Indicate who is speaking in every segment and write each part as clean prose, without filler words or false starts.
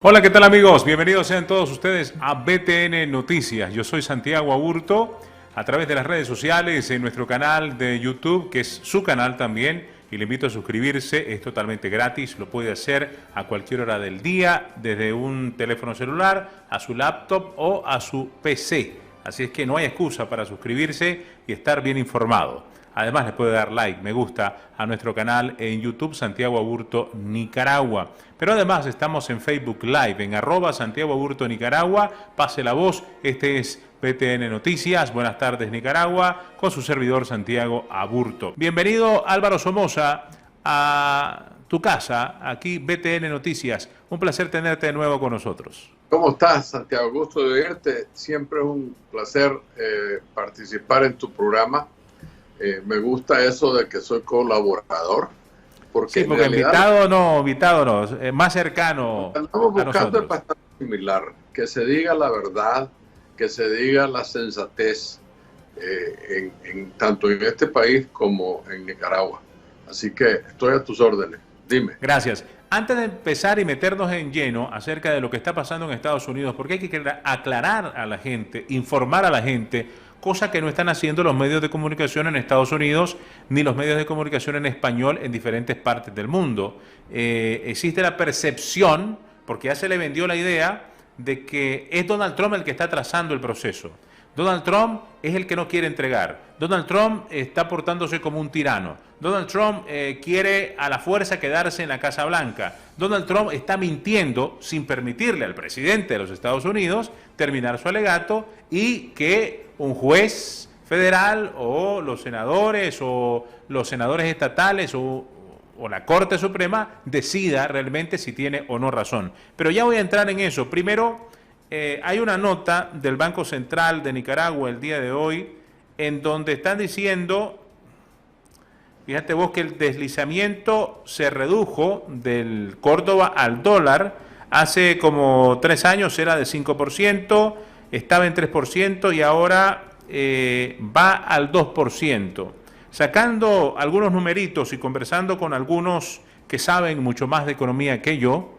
Speaker 1: Hola, ¿qué tal amigos? Bienvenidos sean todos ustedes a BTN Noticias. Yo soy Santiago Aburto, a través de las redes sociales, en nuestro canal de YouTube, que es su canal también, y le invito a suscribirse, es totalmente gratis, lo puede hacer a cualquier hora del día, desde un teléfono celular, a su laptop o a su PC. Así es que no hay excusa para suscribirse y estar bien informado. Además, le puede dar like, me gusta a nuestro canal en YouTube, Santiago Aburto Nicaragua. Pero además estamos en Facebook Live, en @Santiago Aburto Nicaragua. Pase la voz, este es BTN Noticias. Buenas tardes Nicaragua, con su servidor Santiago Aburto. Bienvenido Álvaro Somoza a tu casa, aquí BTN Noticias. Un placer tenerte de nuevo con nosotros.
Speaker 2: ¿Cómo estás, Santiago? Gusto de verte. Siempre es un placer participar en tu programa. Me gusta eso de que soy colaborador. Porque
Speaker 1: invitado no, más cercano.
Speaker 2: Estamos buscando el bastante similar, que se diga la verdad, que se diga la sensatez, tanto en este país como en Nicaragua. Así que estoy a tus órdenes. Dime.
Speaker 1: Gracias. Antes de empezar y meternos en lleno acerca de lo que está pasando en Estados Unidos, porque hay que aclarar a la gente, informar a la gente, cosa que no están haciendo los medios de comunicación en Estados Unidos ni los medios de comunicación en español en diferentes partes del mundo. Existe la percepción, porque ya se le vendió la idea, de que es Donald Trump el que está trazando el proceso. Donald Trump es el que no quiere entregar. Donald Trump está portándose como un tirano. Donald Trump quiere a la fuerza quedarse en la Casa Blanca. Donald Trump está mintiendo sin permitirle al presidente de los Estados Unidos terminar su alegato y que un juez federal o los senadores estatales o la Corte Suprema decida realmente si tiene o no razón. Pero ya voy a entrar en eso. Primero, hay una nota del Banco Central de Nicaragua el día de hoy en donde están diciendo, fíjate vos, que el deslizamiento se redujo del Córdoba al dólar. Hace como 3 años era de 5%, estaba en 3% y ahora va al 2%. Sacando algunos numeritos y conversando con algunos que saben mucho más de economía que yo,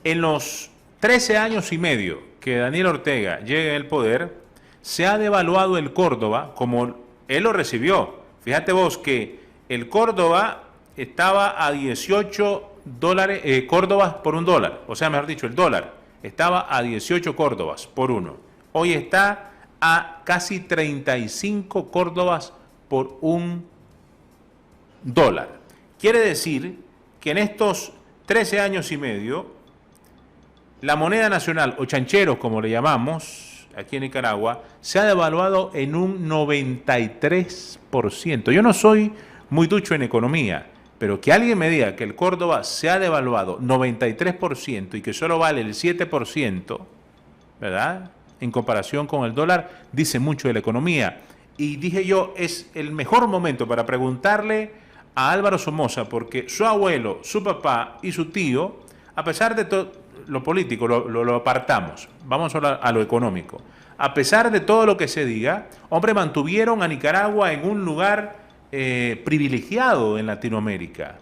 Speaker 1: en los 13 años y medio que Daniel Ortega llegue al poder, se ha devaluado el Córdoba como él lo recibió. Fíjate vos que el Córdoba estaba a 18 córdobas por un dólar, o sea, mejor dicho, el dólar estaba a 18 córdobas por uno. Hoy está a casi 35 córdobas por un dólar. Quiere decir que en estos 13 años y medio, la moneda nacional, o chancheros como le llamamos aquí en Nicaragua, se ha devaluado en un 93%. Yo no soy muy ducho en economía, pero que alguien me diga que el Córdoba se ha devaluado 93% y que solo vale el 7%, ¿verdad?, en comparación con el dólar, dice mucho de la economía. Y dije yo, es el mejor momento para preguntarle a Álvaro Somoza, porque su abuelo, su papá y su tío, a pesar de todo lo político, lo apartamos, vamos a lo económico. A pesar de todo lo que se diga, hombre, mantuvieron a Nicaragua en un lugar privilegiado en Latinoamérica.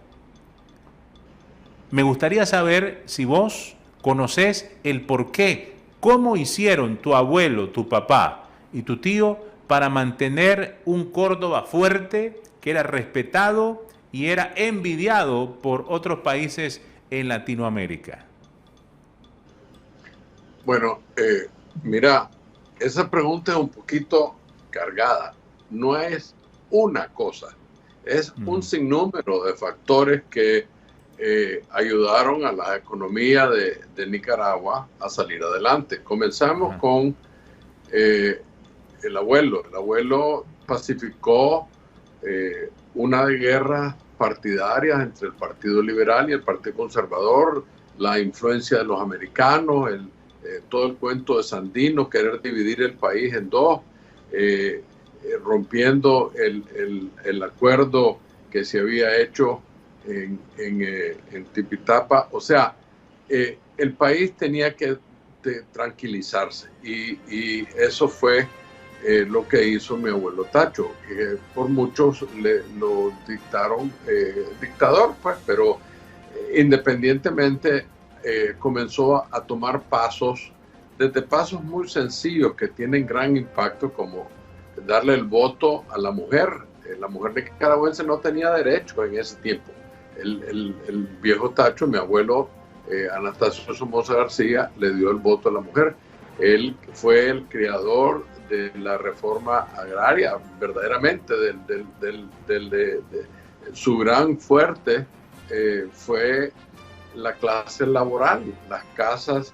Speaker 1: Me gustaría saber si vos conocés el porqué, cómo hicieron tu abuelo, tu papá y tu tío para mantener un Córdoba fuerte, que era respetado y era envidiado por otros países en Latinoamérica.
Speaker 2: Bueno, mira, esa pregunta es un poquito cargada. No es una cosa, es un sinnúmero de factores que ayudaron a la economía de Nicaragua a salir adelante. Comenzamos con el abuelo. El abuelo pacificó una de guerras partidarias entre el Partido Liberal y el Partido Conservador, la influencia de los americanos, todo el cuento de Sandino, querer dividir el país en dos, rompiendo el acuerdo que se había hecho en Tipitapa. O sea, el país tenía que tranquilizarse y eso fue lo que hizo mi abuelo Tacho, que por muchos lo dictaron dictador, pues, pero independientemente comenzó a tomar pasos, desde pasos muy sencillos que tienen gran impacto, como darle el voto a la mujer. La mujer nicaragüense no tenía derecho en ese tiempo. El viejo Tacho, mi abuelo Anastasio Somoza García, le dio el voto a la mujer. Él fue el creador de la reforma agraria, verdaderamente, su gran fuerte fue la clase laboral. Las casas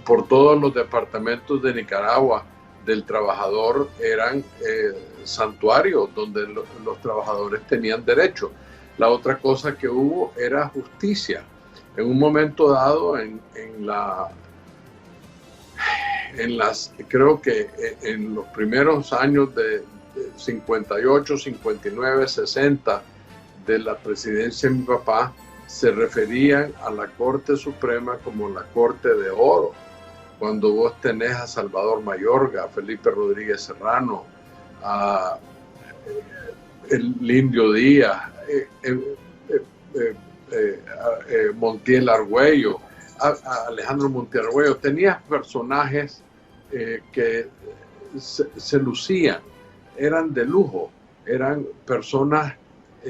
Speaker 2: por todos los departamentos de Nicaragua del trabajador eran santuarios donde los trabajadores tenían derecho. La otra cosa que hubo era justicia. En un momento dado, creo que en los primeros años de 58, 59, 60 de la presidencia de mi papá, se referían a la Corte Suprema como la Corte de Oro. Cuando vos tenés a Salvador Mayorga, a Felipe Rodríguez Serrano, a el Indio Díaz, Montiel Argüello, a Alejandro Montiel Argüello, tenías personajes que se lucían, eran de lujo, eran personas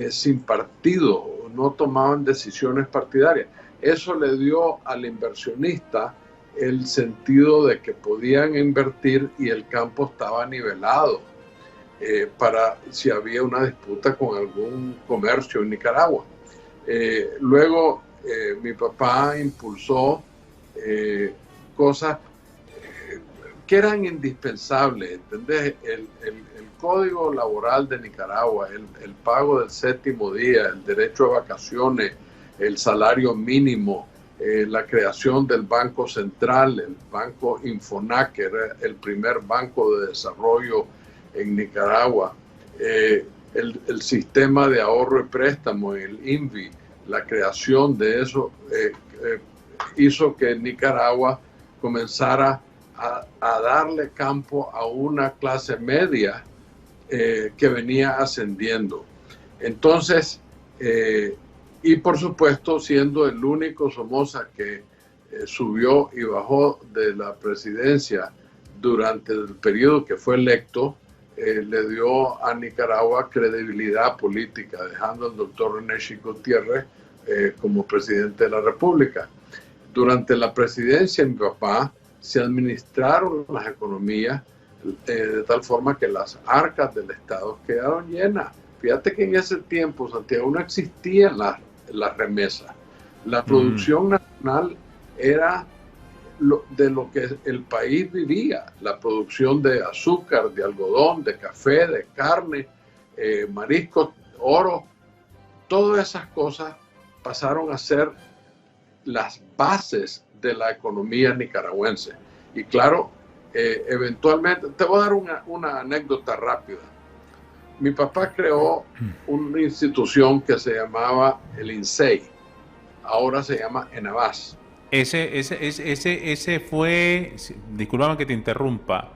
Speaker 2: sin partido, no tomaban decisiones partidarias. Eso le dio al inversionista el sentido de que podían invertir y el campo estaba nivelado para si había una disputa con algún comercio en Nicaragua. Luego mi papá impulsó cosas que eran indispensables, ¿entendés? El código laboral de Nicaragua, el pago del séptimo día, el derecho a vacaciones, el salario mínimo, la creación del Banco Central, el Banco Infonac, que era el primer banco de desarrollo en Nicaragua, el sistema de ahorro y préstamo, el INVI, la creación de eso hizo que Nicaragua comenzara a darle campo a una clase media que venía ascendiendo. Entonces, y por supuesto, siendo el único Somoza que subió y bajó de la presidencia durante el periodo que fue electo, le dio a Nicaragua credibilidad política, dejando al doctor René Chico Gutiérrez como presidente de la República. Durante la presidencia de mi papá se administraron las economías de tal forma que las arcas del Estado quedaron llenas. Fíjate que en ese tiempo, Santiago, no existían las remesas. La producción nacional era de lo que el país vivía. La producción de azúcar, de algodón, de café, de carne, mariscos, oro. Todas esas cosas pasaron a ser las bases de la economía nicaragüense. Y claro, eventualmente, te voy a dar una anécdota rápida. Mi papá creó una institución que se llamaba el INSEI, ahora se llama ENAVAS.
Speaker 1: Ese fue, discúlpame que te interrumpa,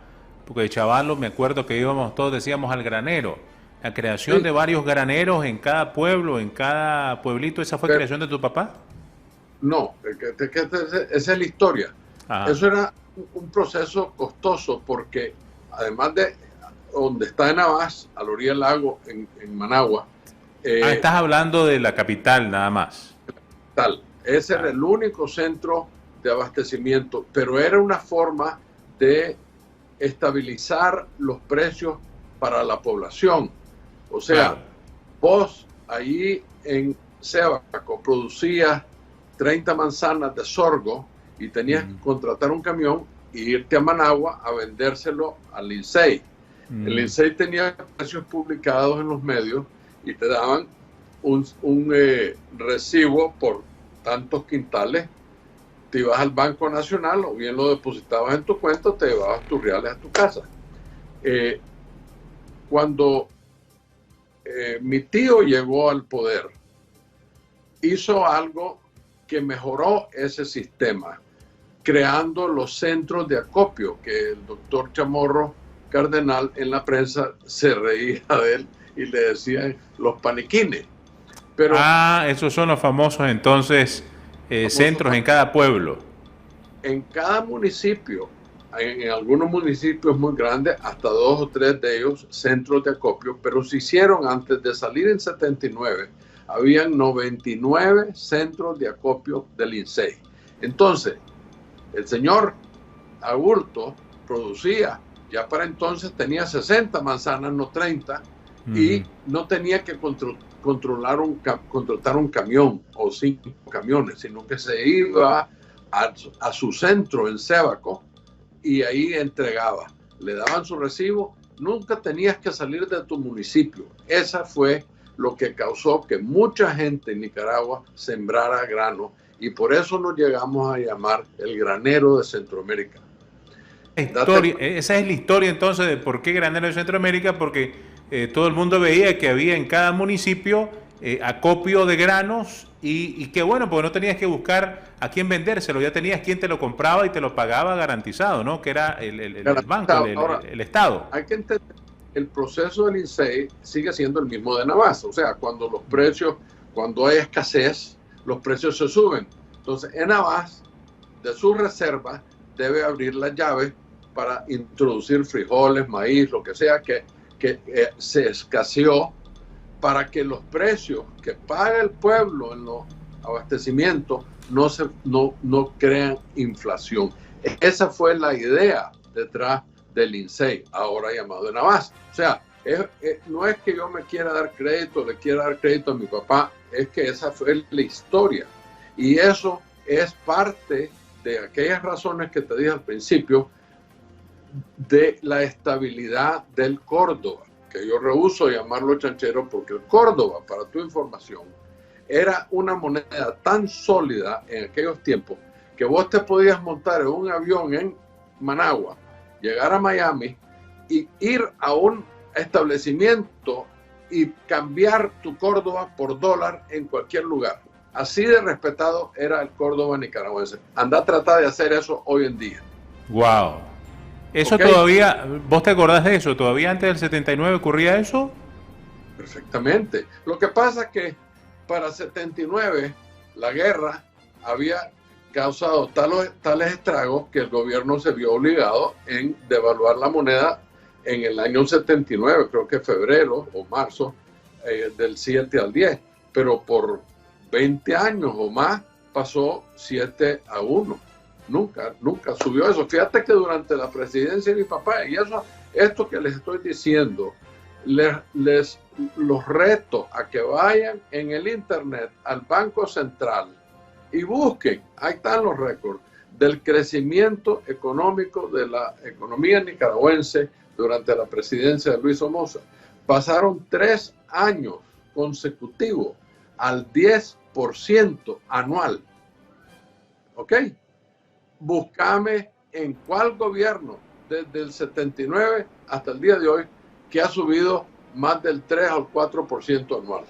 Speaker 1: porque de chavalo me acuerdo que íbamos todos, decíamos al granero, la creación de varios graneros en cada pueblo, en cada pueblito, ¿esa fue creación de tu papá?
Speaker 2: No, esa es la historia. Ajá. Eso era un proceso costoso porque además de donde está Enavás, a la orilla del lago, en Managua.
Speaker 1: Estás hablando de la capital nada más.
Speaker 2: Tal. Ese era el único centro de abastecimiento, pero era una forma de estabilizar los precios para la población. O sea, vos allí en Cebaco producías 30 manzanas de sorgo y tenías que contratar un camión e irte a Managua a vendérselo al INSEI. El INSEI tenía precios publicados en los medios y te daban un recibo por tantos quintales. Te ibas al Banco Nacional o bien lo depositabas en tu cuenta, te llevabas tus reales a tu casa. Cuando mi tío llegó al poder, hizo algo que mejoró ese sistema, creando los centros de acopio, que el doctor Chamorro Cardenal en la prensa se reía de él y le decían los paniquines. Pero
Speaker 1: esos son los famosos entonces centros en cada pueblo.
Speaker 2: en cada municipio, en algunos municipios muy grandes, hasta 2 o 3 de ellos, centros de acopio, pero se hicieron antes de salir en 79, habían 99 centros de acopio del INSEI. Entonces, el señor Aburto producía, ya para entonces tenía 60 manzanas, no 30, y no tenía que contratar un camión o 5 camiones, sino que se iba a su centro en Sébaco y ahí entregaba. Le daban su recibo, nunca tenías que salir de tu municipio. Esa fue lo que causó que mucha gente en Nicaragua sembrara grano y por eso nos llegamos a llamar el granero de Centroamérica.
Speaker 1: Esa es la historia entonces de por qué granero de Centroamérica, porque todo el mundo veía que había en cada municipio acopio de granos y que bueno, porque no tenías que buscar a quién vendérselo, ya tenías quien te lo compraba y te lo pagaba garantizado, ¿no? Que era el banco, el Estado.
Speaker 2: Hay que entender, el proceso del INSEI sigue siendo el mismo de Navas, o sea, cuando los precios, cuando hay escasez, los precios se suben. Entonces, en Navas, de sus reservas, debe abrir las llaves para introducir frijoles, maíz, lo que sea que se escaseó, para que los precios que paga el pueblo en los abastecimientos no crean inflación. Esa fue la idea detrás del INSEI, ahora llamado Navas. O sea, no es que yo me quiera dar crédito, le quiera dar crédito a mi papá, es que esa fue la historia. Y eso es parte de aquellas razones que te dije al principio, de la estabilidad del Córdoba, que yo rehúso llamarlo chanchero porque el Córdoba, para tu información, era una moneda tan sólida en aquellos tiempos que vos te podías montar en un avión en Managua, llegar a Miami y ir a un establecimiento y cambiar tu Córdoba por dólar en cualquier lugar. Así de respetado era el Córdoba nicaragüense. Anda a tratar de hacer eso hoy en día.
Speaker 1: Wow. ¿Eso todavía, vos te acordás de eso? ¿Todavía antes del 79 ocurría eso?
Speaker 2: Perfectamente. Lo que pasa es que para 79 la guerra había causado tales estragos que el gobierno se vio obligado en devaluar la moneda en el año 79, creo que febrero o marzo, del 7 al 10. Pero por 20 años o más pasó 7-1. Nunca subió eso. Fíjate que durante la presidencia de mi papá, y esto que les estoy diciendo, los reto a que vayan en el internet al Banco Central y busquen, ahí están los récords del crecimiento económico de la economía nicaragüense durante la presidencia de Luis Somoza. Pasaron 3 años consecutivos al 10% anual. ¿Ok? Búscame en cuál gobierno desde el 79 hasta el día de hoy que ha subido más del 3 al 4% anual.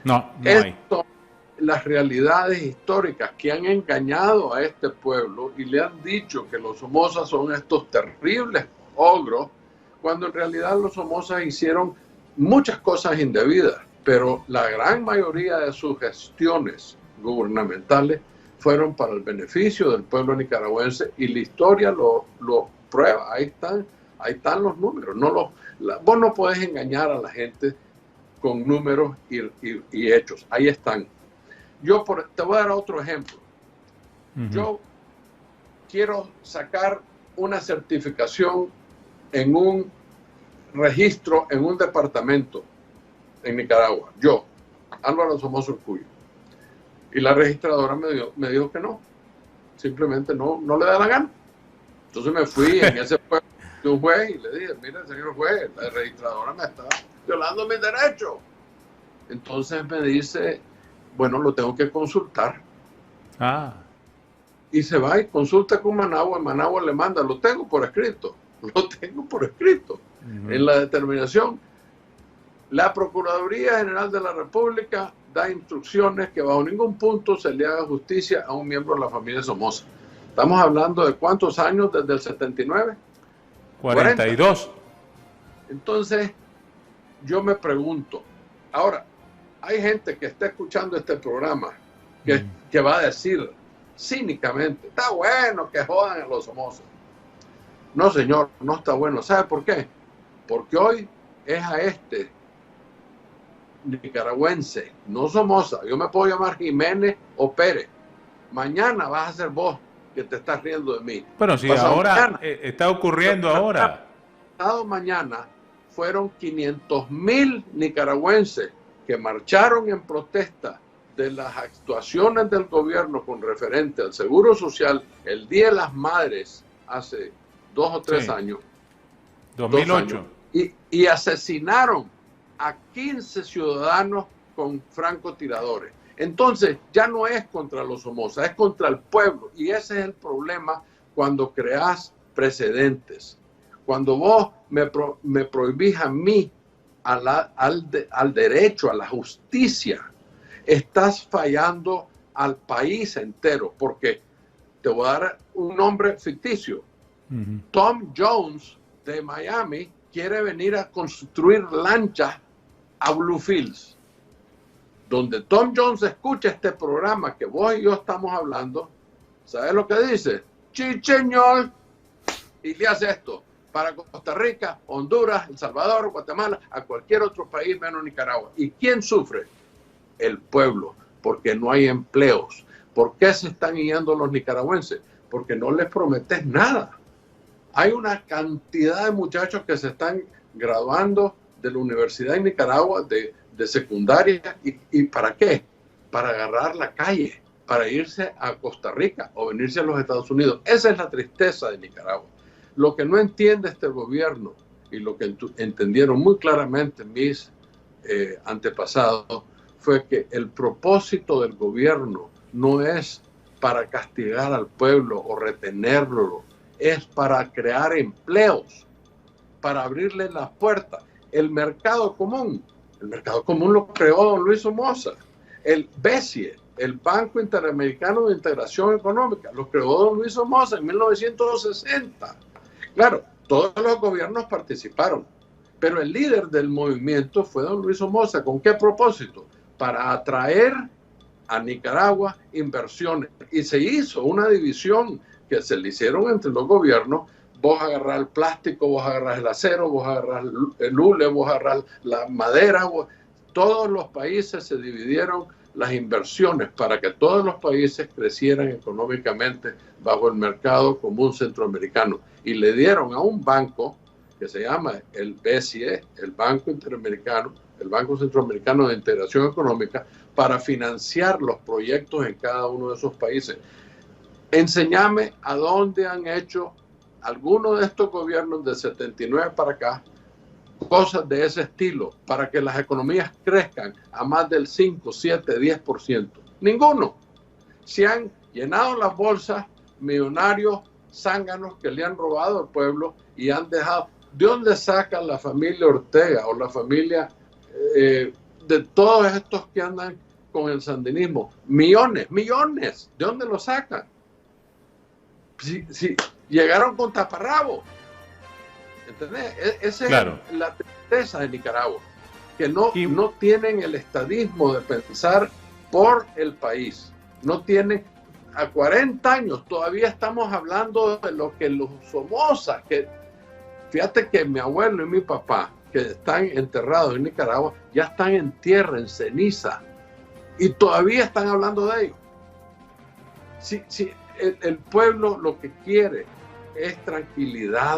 Speaker 1: No hay.
Speaker 2: Las realidades históricas que han engañado a este pueblo y le han dicho que los Somozas son estos terribles ogros, cuando en realidad los Somozas hicieron muchas cosas indebidas, pero la gran mayoría de sus gestiones gubernamentales fueron para el beneficio del pueblo nicaragüense y la historia lo prueba. Ahí están los números. Vos no podés engañar a la gente con números y hechos. Ahí están. Te voy a dar otro ejemplo. Yo quiero sacar una certificación en un registro, en un departamento en Nicaragua. Yo, Álvaro Somoza Urcullo. Y la registradora me dijo que no. Simplemente no le da la gana. Entonces me fui en ese pueblo de un juez y le dije, mira, señor juez, la registradora me está violando mis derechos. Entonces me dice, bueno, lo tengo que consultar. Y se va y consulta con Managua. En Managua le manda, lo tengo por escrito. En la determinación. La Procuraduría General de la República da instrucciones que bajo ningún punto se le haga justicia a un miembro de la familia Somoza. Estamos hablando de ¿cuántos años desde el 79?
Speaker 1: 42.
Speaker 2: 40. Entonces, yo me pregunto, ahora, hay gente que está escuchando este programa que va a decir cínicamente, está bueno que jodan a los Somoza. No, señor, no está bueno. ¿Sabe por qué? Porque hoy es a este nicaragüense, no Somoza. Yo me puedo llamar Jiménez o Pérez. Mañana vas a ser vos que te estás riendo de mí.
Speaker 1: Bueno, sí, ahora está ocurriendo ahora.
Speaker 2: Pasado mañana fueron 500,000 nicaragüenses que marcharon en protesta de las actuaciones del gobierno con referente al Seguro Social el Día de las Madres hace 2 o 3 años.
Speaker 1: 2008.
Speaker 2: Y asesinaron a 15 ciudadanos con francotiradores. Entonces, ya no es contra los Somoza, es contra el pueblo. Y ese es el problema cuando creas precedentes. Cuando vos me prohibís a mí al derecho, a la justicia, estás fallando al país entero. Porque te voy a dar un nombre ficticio. Tom Jones de Miami quiere venir a construir lanchas a Bluefields. Donde Tom Jones escucha este programa que vos y yo estamos hablando, ¿sabes lo que dice? Sí, señor. Y le hace esto para Costa Rica, Honduras, El Salvador, Guatemala, a cualquier otro país menos Nicaragua. ¿Y quién sufre? El pueblo, porque no hay empleos. ¿Por qué se están yendo los nicaragüenses? Porque no les prometes nada. Hay una cantidad de muchachos que se están graduando de la Universidad de Nicaragua, de secundaria, ¿y para qué? Para agarrar la calle, para irse a Costa Rica o venirse a los Estados Unidos. Esa es la tristeza de Nicaragua. Lo que no entiende este gobierno y lo que entendieron muy claramente mis antepasados fue que el propósito del gobierno no es para castigar al pueblo o retenerlo, es para crear empleos, para abrirle las puertas. El mercado común lo creó don Luis Somoza. El BESIE, el Banco Interamericano de Integración Económica, lo creó don Luis Somoza en 1960. Claro, todos los gobiernos participaron, pero el líder del movimiento fue don Luis Somoza. ¿Con qué propósito? Para atraer a Nicaragua inversiones. Y se hizo una división que se le hicieron entre los gobiernos. Vos agarrás el plástico, vos agarrás el acero, vos agarrás el hule, vos agarrás la madera. Todos los países se dividieron las inversiones para que todos los países crecieran económicamente bajo el mercado común centroamericano. Y le dieron a un banco que se llama el BCE, el Banco Interamericano, el Banco Centroamericano de Integración Económica, para financiar los proyectos en cada uno de esos países. Enséñame a dónde han hecho algunos de estos gobiernos de 79 para acá cosas de ese estilo para que las economías crezcan a más del 5, 7, 10%. Ninguno. Se han llenado las bolsas millonarios zánganos que le han robado al pueblo y han dejado. ¿De dónde saca la familia Ortega o la familia de todos estos que andan con el sandinismo? Millones. ¿De dónde lo sacan? Si llegaron con taparrabo. ¿Entendés? Esa
Speaker 1: claro.
Speaker 2: Es la tristeza de Nicaragua, que no tienen el estadismo de pensar por el país. No tienen, a 40 años todavía estamos hablando de lo que los Somoza, que fíjate que mi abuelo y mi papá, que están enterrados en Nicaragua, ya están en tierra, en ceniza, y todavía están hablando de ellos. Si el pueblo lo que quiere es tranquilidad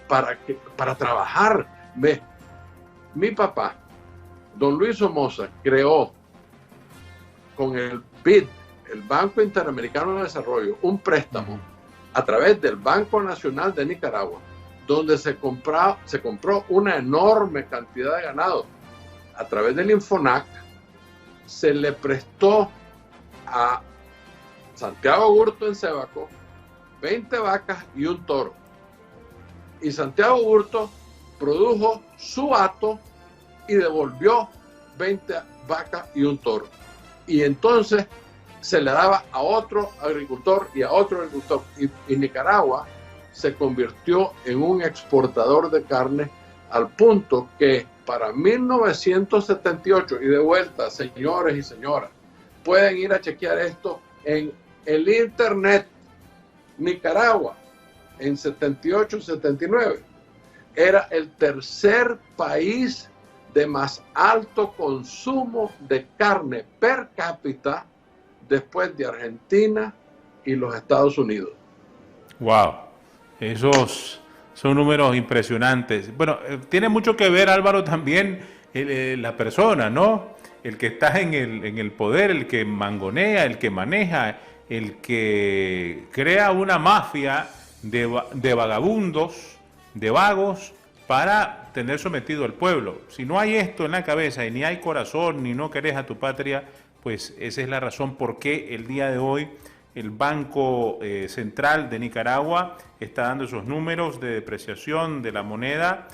Speaker 2: para trabajar. Mi papá, don Luis Somoza, creó con el BID, el Banco Interamericano de Desarrollo, un préstamo a través del Banco Nacional de Nicaragua, donde se compró una enorme cantidad de ganado. A través del Infonac se le prestó a Santiago Hurto en Cebaco 20 vacas y un toro. Y Santiago Hurto produjo su hato y devolvió 20 vacas y un toro. Y entonces se le daba a otro agricultor y a otro agricultor. Y Nicaragua se convirtió en un exportador de carne al punto que para 1978, y de vuelta, señores y señoras, pueden ir a chequear esto en el internet, Nicaragua, en 78-79, era el tercer país de más alto consumo de carne per cápita después de Argentina y los Estados Unidos.
Speaker 1: Wow, esos son números impresionantes. Bueno, tiene mucho que ver, Álvaro, también la persona, ¿no? El que está en el poder, el que mangonea, el que maneja, el que crea una mafia de vagabundos, de vagos, para tener sometido al pueblo. Si no hay esto en la cabeza y ni hay corazón, ni no querés a tu patria, pues esa es la razón por qué el día de hoy el Banco Central de Nicaragua está dando esos números de depreciación de la moneda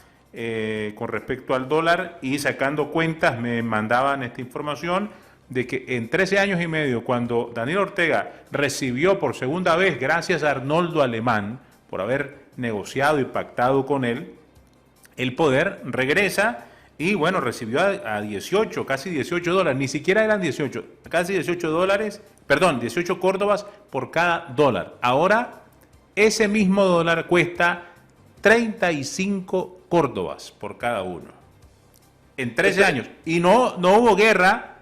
Speaker 1: con respecto al dólar, y sacando cuentas me mandaban esta información de que en 13 años y medio, cuando Daniel Ortega recibió por segunda vez, gracias a Arnoldo Alemán, por haber negociado y pactado con él, el poder, regresa y bueno, recibió a 18, casi 18 dólares, ni siquiera eran 18, casi 18 dólares, perdón, 18 córdobas por cada dólar. Ahora, ese mismo dólar cuesta 35 córdobas por cada uno. En 13 años. Y no hubo guerra,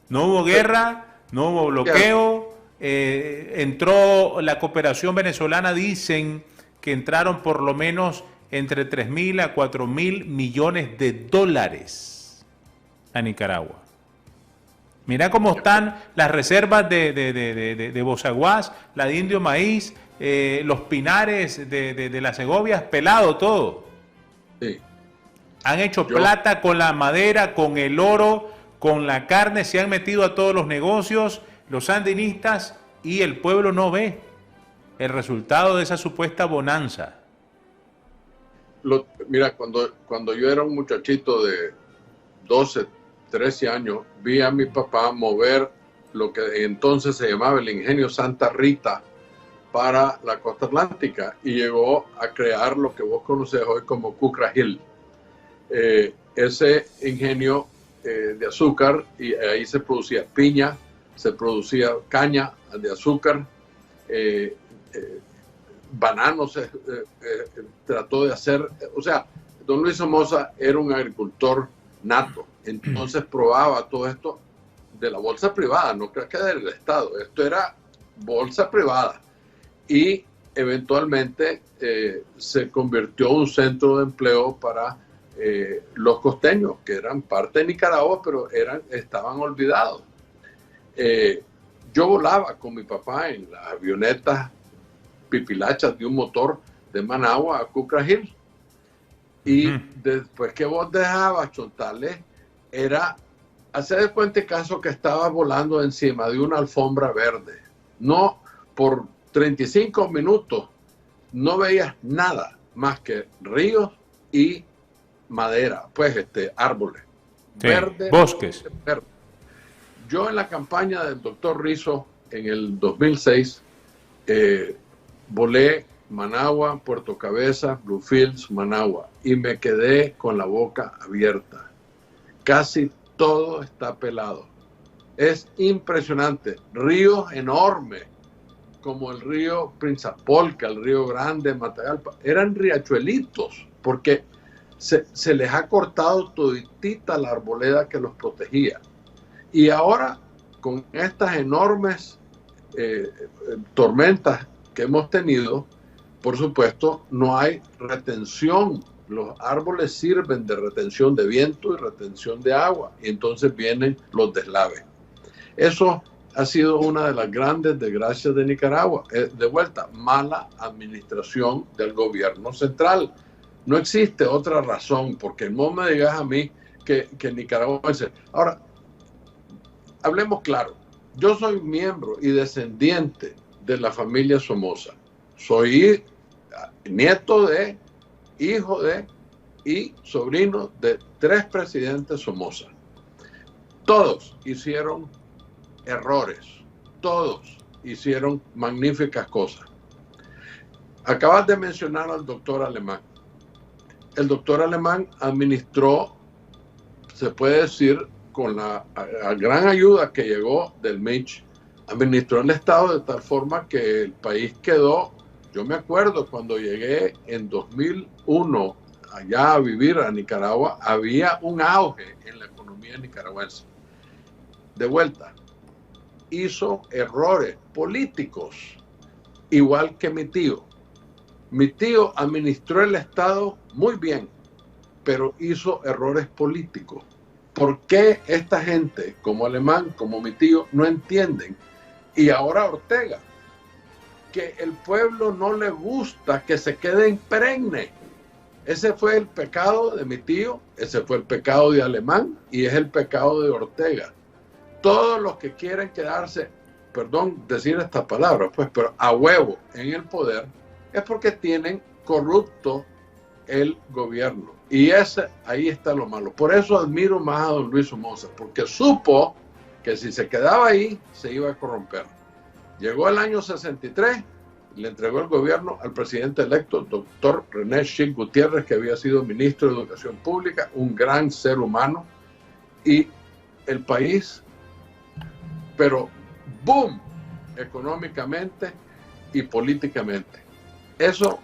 Speaker 1: no hubo bloqueo, entró la cooperación venezolana, dicen que entraron por lo menos entre 3.000 a 4.000 millones de dólares a Nicaragua. Mira cómo están las reservas de Bozaguás, la de Indio Maíz, los pinares de las Segovias, pelado todo.
Speaker 2: Sí.
Speaker 1: Han hecho plata con la madera, con el oro, con la carne, se han metido a todos los negocios, los sandinistas, y el pueblo no ve el resultado de esa supuesta bonanza.
Speaker 2: Mira, cuando yo era un muchachito de 12, 13 años, vi a mi papá mover lo que entonces se llamaba el Ingenio Santa Rita para la costa atlántica, y llegó a crear lo que vos conocés hoy como Cucra Hill. Ese ingenio de azúcar, y ahí se producía piña, se producía caña de azúcar, bananos, trató de hacer, o sea, don Luis Somoza era un agricultor nato, entonces probaba todo esto de la bolsa privada, no creo que del Estado, esto era bolsa privada, y eventualmente se convirtió en un centro de empleo para los costeños, que eran parte de Nicaragua, pero estaban olvidados. Yo volaba con mi papá en las avionetas pipilachas de un motor de Managua a Cucra Hill, y después que vos dejabas Chontales, era hacer de cuenta caso que estabas volando encima de una alfombra verde. No, por 35 minutos no veías nada más que ríos y madera, pues árboles,
Speaker 1: sí,
Speaker 2: verde,
Speaker 1: bosques.
Speaker 2: Verde. Yo en la campaña del doctor Rizzo en el 2006 volé Managua, Puerto Cabeza, Bluefields, Managua, y me quedé con la boca abierta. Casi todo está pelado. Es impresionante. Ríos enormes, como el río Prinzapolca, el río Grande, Matagalpa, eran riachuelitos, porque se les ha cortado toditita la arboleda que los protegía. Y ahora, con estas enormes tormentas que hemos tenido, por supuesto, no hay retención. Los árboles sirven de retención de viento y retención de agua, y entonces vienen los deslaves. Eso ha sido una de las grandes desgracias de Nicaragua. De vuelta, mala administración del gobierno central. No existe otra razón, porque no me digas a mí que Nicaragua... Ahora, hablemos claro. Yo soy miembro y descendiente de la familia Somoza. Soy nieto de, hijo de y sobrino de 3 presidentes Somoza. Todos hicieron errores, todos hicieron magníficas cosas. Acabas de mencionar al doctor Alemán. el doctor Alemán administró, se puede decir, con la gran ayuda que llegó del Mitch, administró el Estado de tal forma que el país quedó. Yo me acuerdo cuando llegué en 2001 allá a vivir a Nicaragua, había un auge en la economía nicaragüense. De vuelta, hizo errores políticos, igual que mi tío. Mi tío administró el Estado muy bien, pero hizo errores políticos. ¿Por qué esta gente, como Alemán, como mi tío, no entienden? Y ahora Ortega, que el pueblo no le gusta que se quede impregne. Ese fue el pecado de mi tío, ese fue el pecado de Alemán y es el pecado de Ortega. Todos los que quieren quedarse, perdón decir esta palabra, pues, pero a huevo en el poder, es porque tienen corrupto el gobierno. Y ahí está lo malo. Por eso admiro más a don Luis Somoza, porque supo que si se quedaba ahí, se iba a corromper. Llegó el año 63, le entregó el gobierno al presidente electo, doctor René Schick Gutiérrez, que había sido ministro de Educación Pública, un gran ser humano, y el país, pero boom, económicamente y políticamente. Eso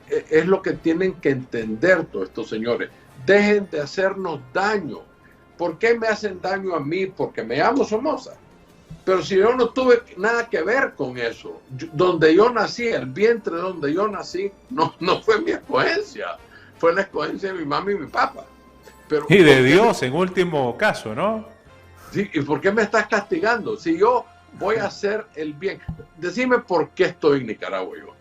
Speaker 2: es lo que tienen que entender todos estos señores. Dejen de hacernos daño. ¿Por qué me hacen daño a mí? Porque me llamo Somoza. Pero si yo no tuve nada que ver con eso, donde yo nací, el vientre donde yo nací, no fue mi escogencia, fue la escogencia de mi mamá y mi papá. Pero,
Speaker 1: y de Dios, en último caso, ¿no?
Speaker 2: Sí, ¿y por qué me estás castigando? Si yo voy a hacer el bien, decime por qué estoy en Nicaragua yo.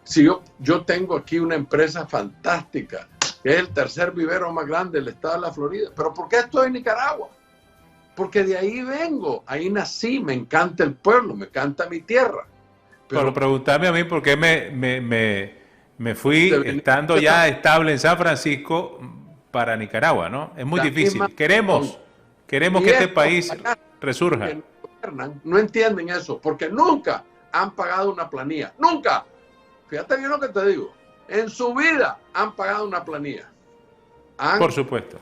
Speaker 2: Si yo tengo aquí una empresa fantástica, que es el tercer vivero más grande del estado de la Florida, pero ¿por qué estoy en Nicaragua? Porque de ahí vengo, ahí nací, me encanta el pueblo, me encanta mi tierra.
Speaker 1: Pero preguntarme a mí por qué me fui estando ya estable en San Francisco para Nicaragua, ¿no? Es muy difícil. Queremos que este país resurja.
Speaker 2: No entienden eso, porque nunca han pagado una planilla, nunca. Fíjate bien lo que te digo, en su vida han pagado una planilla.
Speaker 1: Por supuesto.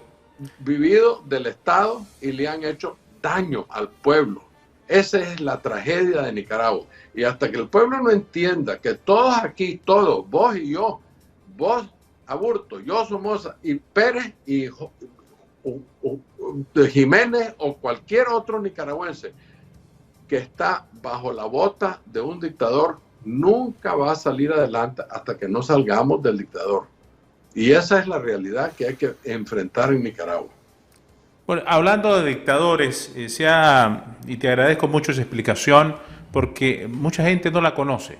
Speaker 2: Vivido del Estado y le han hecho daño al pueblo. Esa es la tragedia de Nicaragua. Y hasta que el pueblo no entienda que todos aquí, todos, vos y yo, vos, Aburto, yo Somoza y Pérez y Jiménez o cualquier otro nicaragüense que está bajo la bota de un dictador, nunca va a salir adelante hasta que no salgamos del dictador. Y esa es la realidad que hay que enfrentar en Nicaragua.
Speaker 1: Bueno, hablando de dictadores, y te agradezco mucho esa explicación, porque mucha gente no la conoce,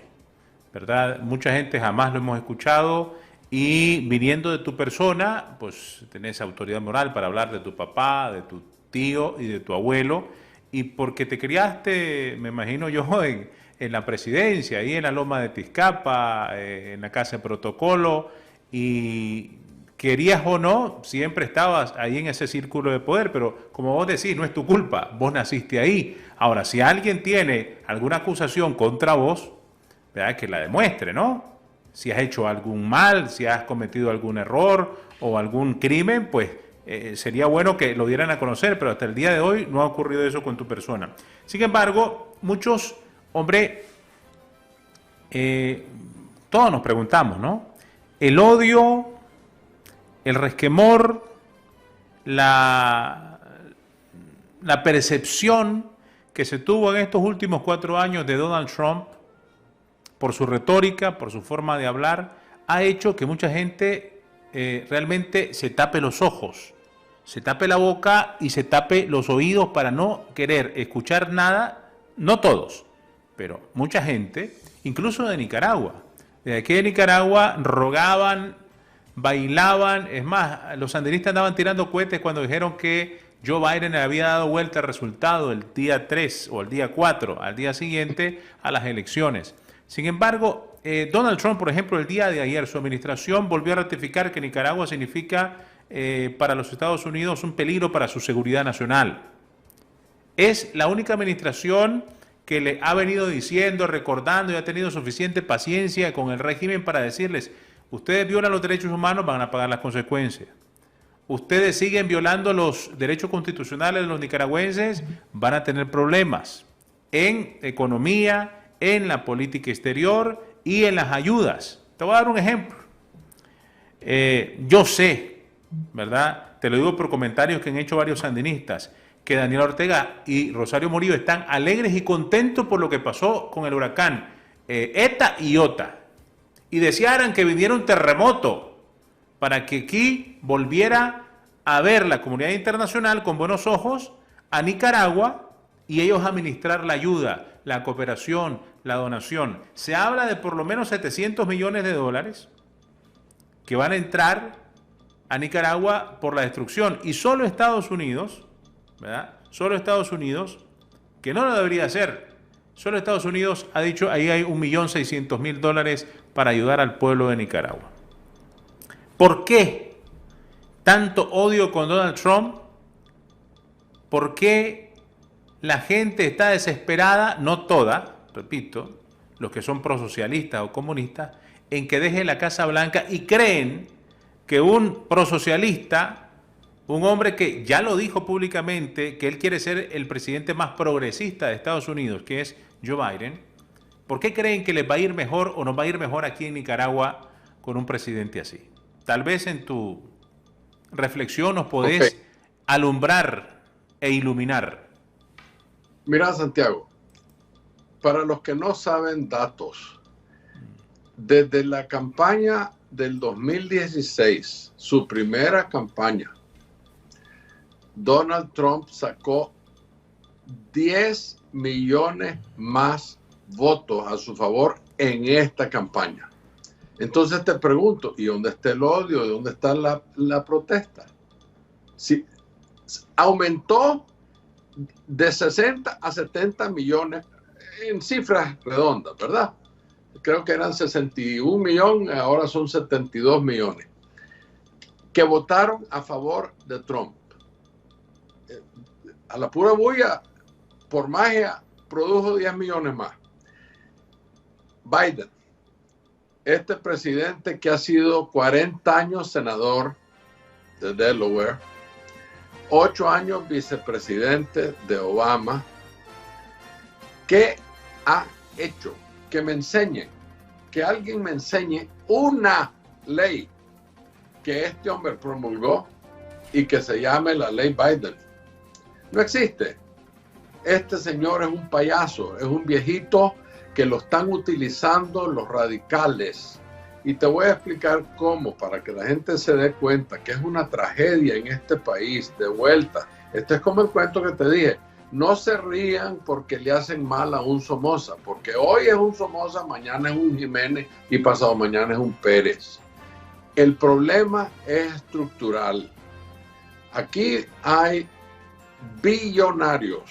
Speaker 1: ¿verdad? Mucha gente jamás lo hemos escuchado, y viniendo de tu persona, pues tenés autoridad moral para hablar de tu papá, de tu tío y de tu abuelo, y porque te criaste, me imagino yo, en la presidencia, ahí en la Loma de Tizcapa, en la Casa de Protocolo, y querías o no, siempre estabas ahí en ese círculo de poder, pero como vos decís, no es tu culpa, vos naciste ahí. Ahora, si alguien tiene alguna acusación contra vos, ¿verdad? Que la demuestre, ¿no? Si has hecho algún mal, si has cometido algún error o algún crimen, pues sería bueno que lo dieran a conocer, pero hasta el día de hoy no ha ocurrido eso con tu persona. Sin embargo, muchos, hombre, todos nos preguntamos, ¿no? El odio, el resquemor, la percepción que se tuvo en estos últimos 4 años de Donald Trump por su retórica, por su forma de hablar, ha hecho que mucha gente realmente se tape los ojos, se tape la boca y se tape los oídos para no querer escuchar nada, no todos, pero mucha gente, incluso de Nicaragua. Desde aquí de Nicaragua rogaban, bailaban, es más, los sandinistas andaban tirando cohetes cuando dijeron que Joe Biden había dado vuelta al resultado el día 3 o el día 4, al día siguiente a las elecciones. Sin embargo, Donald Trump, por ejemplo, el día de ayer, su administración volvió a ratificar que Nicaragua significa para los Estados Unidos un peligro para su seguridad nacional. Es la única administración que le ha venido diciendo, recordando y ha tenido suficiente paciencia con el régimen para decirles, Ustedes violan los derechos humanos, van a pagar las consecuencias. Ustedes siguen violando los derechos constitucionales de los nicaragüenses, van a tener problemas en economía, en la política exterior y en las ayudas. Te voy a dar un ejemplo. Yo sé, ¿verdad? Te lo digo por comentarios que han hecho varios sandinistas, que Daniel Ortega y Rosario Murillo están alegres y contentos por lo que pasó con el huracán Eta y Iota. Y desearan que viniera un terremoto para que aquí volviera a ver la comunidad internacional con buenos ojos a Nicaragua y ellos administrar la ayuda, la cooperación, la donación. Se habla de por lo menos 700 millones de dólares que van a entrar a Nicaragua por la destrucción. Y solo Estados Unidos, ¿verdad? Solo Estados Unidos, que no lo debería hacer, solo Estados Unidos ha dicho, ahí hay 1.600.000 dólares para ayudar al pueblo de Nicaragua. ¿Por qué tanto odio con Donald Trump? ¿Por qué la gente está desesperada, no toda, repito, los que son prosocialistas o comunistas, en que deje la Casa Blanca y creen que un prosocialista, un hombre que ya lo dijo públicamente, que él quiere ser el presidente más progresista de Estados Unidos, que es Joe Biden, ¿por qué creen que les va a ir mejor o nos va a ir mejor aquí en Nicaragua con un presidente así? Tal vez en tu reflexión nos podés alumbrar e iluminar.
Speaker 2: Mira, Santiago, para los que no saben datos, desde la campaña del 2016, su primera campaña, Donald Trump sacó 10 millones más votos a su favor en esta campaña. Entonces te pregunto, ¿y dónde está el odio? ¿Y dónde está la protesta? Si aumentó de 60 a 70 millones en cifras redondas, ¿verdad? Creo que eran 61 millones, ahora son 72 millones, que votaron a favor de Trump. A la pura bulla, por magia, produjo 10 millones más. Biden, este presidente que ha sido 40 años senador de Delaware, 8 años vicepresidente de Obama, ¿qué ha hecho? Que me enseñen, que alguien me enseñe una ley que este hombre promulgó y que se llame la ley Biden. No existe. Este señor es un payaso, es un viejito que lo están utilizando los radicales. Y te voy a explicar cómo, para que la gente se dé cuenta que es una tragedia en este país, de vuelta. Este es como el cuento que te dije. No se rían porque le hacen mal a un Somoza, porque hoy es un Somoza, mañana es un Jiménez y pasado mañana es un Pérez. El problema es estructural. Aquí hay billonarios,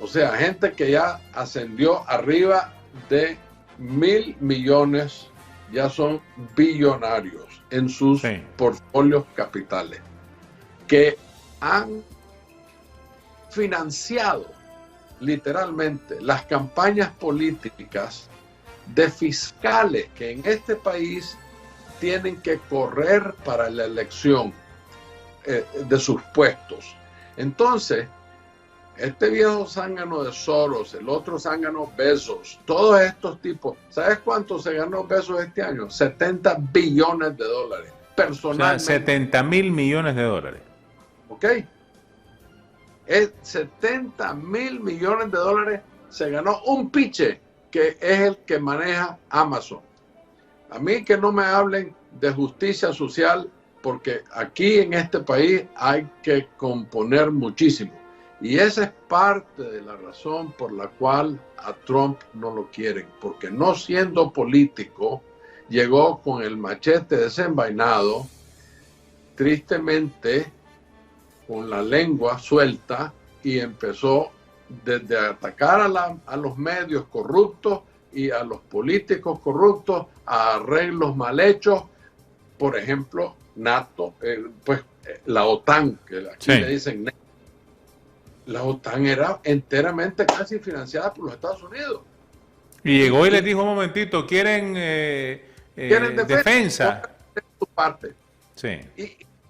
Speaker 2: o sea, gente que ya ascendió arriba de 1.000 millones, ya son billonarios en sus portfolios capitales, que han financiado literalmente las campañas políticas de fiscales que en este país tienen que correr para la elección de sus puestos. Entonces, este viejo zángano de Soros, el otro zángano Bezos, todos estos tipos, ¿sabes cuánto se ganó Bezos este año? 70 billones de dólares, personalmente.
Speaker 1: O sea, 70.000 millones de dólares.
Speaker 2: ¿Ok? Es 70.000 millones de dólares se ganó un piche, que es el que maneja Amazon. A mí que no me hablen de justicia social, porque aquí en este país hay que componer muchísimo. Y esa es parte de la razón por la cual a Trump no lo quieren, porque no siendo político, llegó con el machete desenvainado, tristemente, con la lengua suelta, y empezó desde atacar a los medios corruptos y a los políticos corruptos, a arreglos mal hechos, por ejemplo, NATO, la OTAN, que aquí le dicen NATO. La OTAN era enteramente casi financiada por los Estados Unidos.
Speaker 1: Y llegó y les dijo un momentito, ¿quieren
Speaker 2: quieren
Speaker 1: defensa.
Speaker 2: Su parte.
Speaker 1: Sí.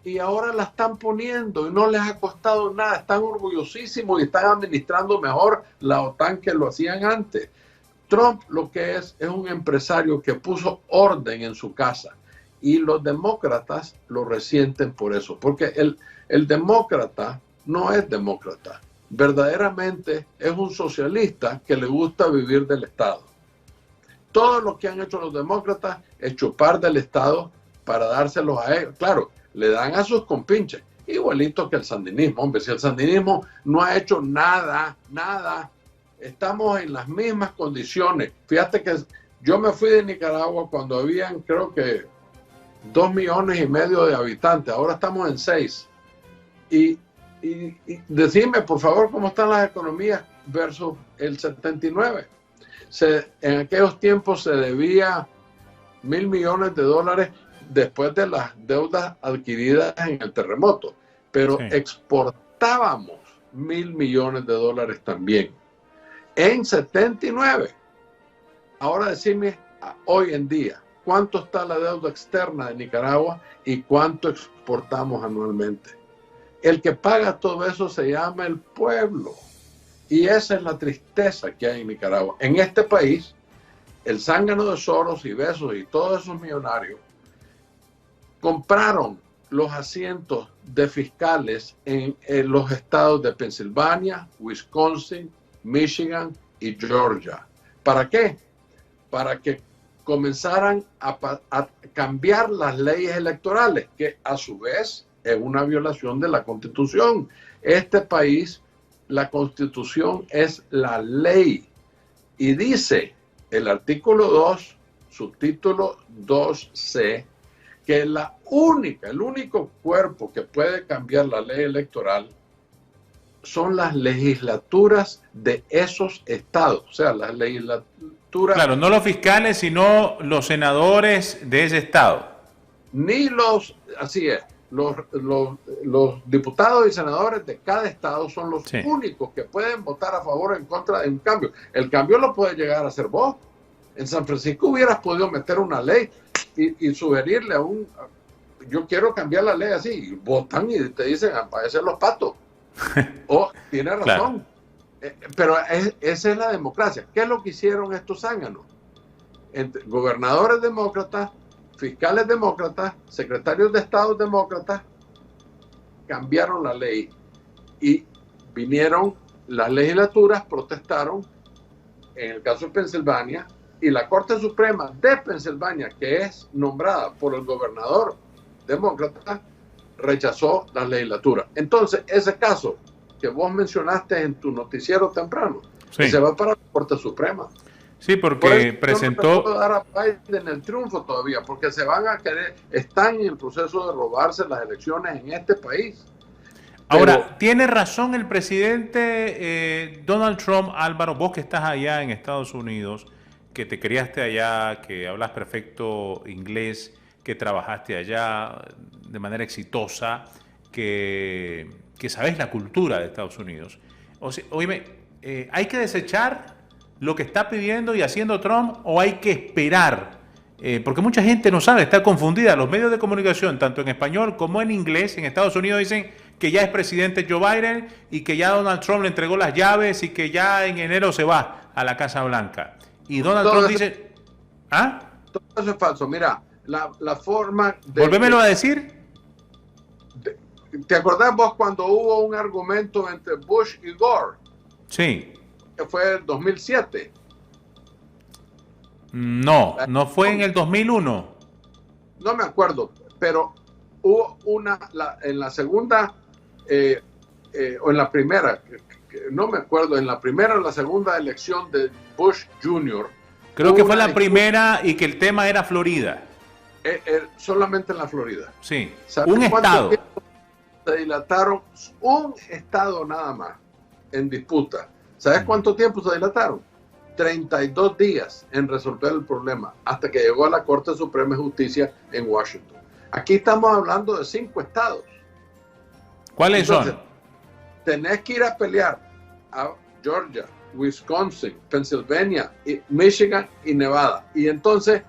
Speaker 2: Y ahora la están poniendo y no les ha costado nada. Están orgullosísimos y están administrando mejor la OTAN que lo hacían antes. Trump lo que es un empresario que puso orden en su casa y los demócratas lo resienten por eso, porque el demócrata no es demócrata, verdaderamente es un socialista que le gusta vivir del Estado. Todo lo que han hecho los demócratas es chupar del Estado para dárselos a ellos. Claro, le dan a sus compinches, igualito que el sandinismo. Hombre, si el sandinismo no ha hecho nada, estamos en las mismas condiciones. Fíjate que yo me fui de Nicaragua cuando habían, creo que 2,5 millones de habitantes. Ahora estamos en 6. Y decime, por favor, cómo están las economías versus el 79. En aquellos tiempos se debía $1,000 millones después de las deudas adquiridas en el terremoto. Pero sí, exportábamos $1,000 millones también. En 79. Ahora decime, hoy en día, ¿cuánto está la deuda externa de Nicaragua y cuánto exportamos anualmente? El que paga todo eso se llama el pueblo. Y esa es la tristeza que hay en Nicaragua. En este país, el zángano de Soros y Bezos y todos esos millonarios compraron los asientos de fiscales en los estados de Pensilvania, Wisconsin, Michigan y Georgia. ¿Para qué? Para que comenzaran a cambiar las leyes electorales, que a su vez es una violación de la Constitución. Este país, la Constitución es la ley. Y dice el artículo 2, subtítulo 2C, que el único cuerpo que puede cambiar la ley electoral son las legislaturas de esos estados, o sea, las legislaturas...
Speaker 1: Claro, no los fiscales, sino los senadores de ese estado.
Speaker 2: Así es, los diputados y senadores de cada estado son los únicos que pueden votar a favor o en contra de un cambio. El cambio lo puede llegar a hacer vos. En San Francisco hubieras podido meter una ley y sugerirle yo quiero cambiar la ley así, y votan y te dicen, aparecen los patos. Tiene razón. Claro. Pero esa es la democracia. ¿Qué es lo que hicieron estos zánganos? Gobernadores demócratas, fiscales demócratas, secretarios de Estado demócratas, cambiaron la ley y vinieron las legislaturas, protestaron, en el caso de Pensilvania, y la Corte Suprema de Pensilvania, que es nombrada por el gobernador demócrata, rechazó la legislatura. Entonces, ese caso que vos mencionaste en tu noticiero temprano, se va para la Corte Suprema.
Speaker 1: Sí, porque presentó...
Speaker 2: No le puedo dar a Biden el triunfo todavía, porque se van a querer, están en el proceso de robarse las elecciones en este país.
Speaker 1: Ahora, tiene razón el presidente Donald Trump, Álvaro, vos que estás allá en Estados Unidos, que te criaste allá, que hablas perfecto inglés, que trabajaste allá de manera exitosa, que sabes la cultura de Estados Unidos. O sea, oíme, ¿hay que desechar lo que está pidiendo y haciendo Trump o hay que esperar? Porque mucha gente no sabe, está confundida. Los medios de comunicación, tanto en español como en inglés, en Estados Unidos dicen que ya es presidente Joe Biden y que ya Donald Trump le entregó las llaves y que ya en enero se va a la Casa Blanca. Y Donald Trump dice... ¿Ah?
Speaker 2: Todo eso es falso. Mira, la forma de...
Speaker 1: Volvémelo a decir.
Speaker 2: ¿Te acordás vos cuando hubo un argumento entre Bush y Gore?
Speaker 1: Sí.
Speaker 2: Que fue en 2007.
Speaker 1: No fue en el 2001.
Speaker 2: No me acuerdo, pero hubo en la segunda o en la primera, no me acuerdo, en la primera o la segunda elección de Bush Jr.
Speaker 1: Creo que fue la primera y que el tema era Florida.
Speaker 2: Solamente en la Florida.
Speaker 1: Sí, un estado.
Speaker 2: Se dilataron, un estado nada más en disputa. ¿Sabes cuánto tiempo se dilataron? 32 días en resolver el problema, hasta que llegó a la Corte Suprema de Justicia en Washington. Aquí estamos hablando de 5 estados.
Speaker 1: ¿Cuáles son?
Speaker 2: Tenés que ir a pelear a Georgia, Wisconsin, Pennsylvania, Michigan y Nevada. Y entonces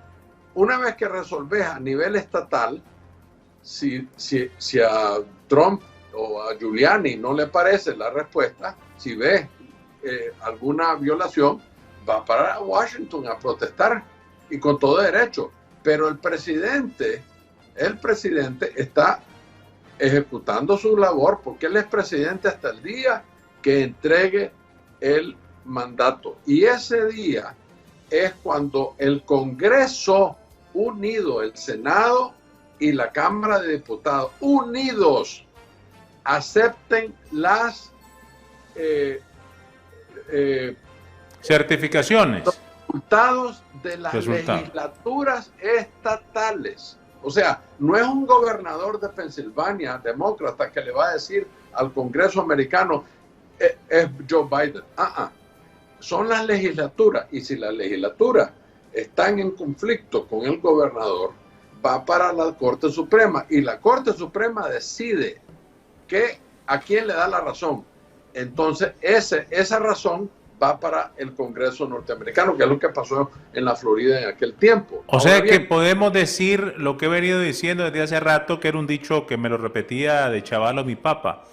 Speaker 2: una vez que resolves a nivel estatal, si a Trump o a Giuliani no le parece la respuesta, si ves alguna violación, va para Washington a protestar y con todo derecho. Pero el presidente está ejecutando su labor porque él es presidente hasta el día que entregue el mandato. Y ese día es cuando el Congreso unido, el Senado y la Cámara de Diputados, unidos, acepten las
Speaker 1: certificaciones,
Speaker 2: resultados de las legislaturas estatales. O sea, no es un gobernador de Pensilvania, demócrata, que le va a decir al Congreso americano, es Joe Biden. Son las legislaturas, y si las legislaturas están en conflicto con el gobernador, va para la Corte Suprema, y la Corte Suprema decide a quién le da la razón. Entonces, esa razón va para el Congreso norteamericano, que es lo que pasó en la Florida en aquel tiempo.
Speaker 1: O sea que podemos decir lo que he venido diciendo desde hace rato, que era un dicho que me lo repetía de chavalo mi papá.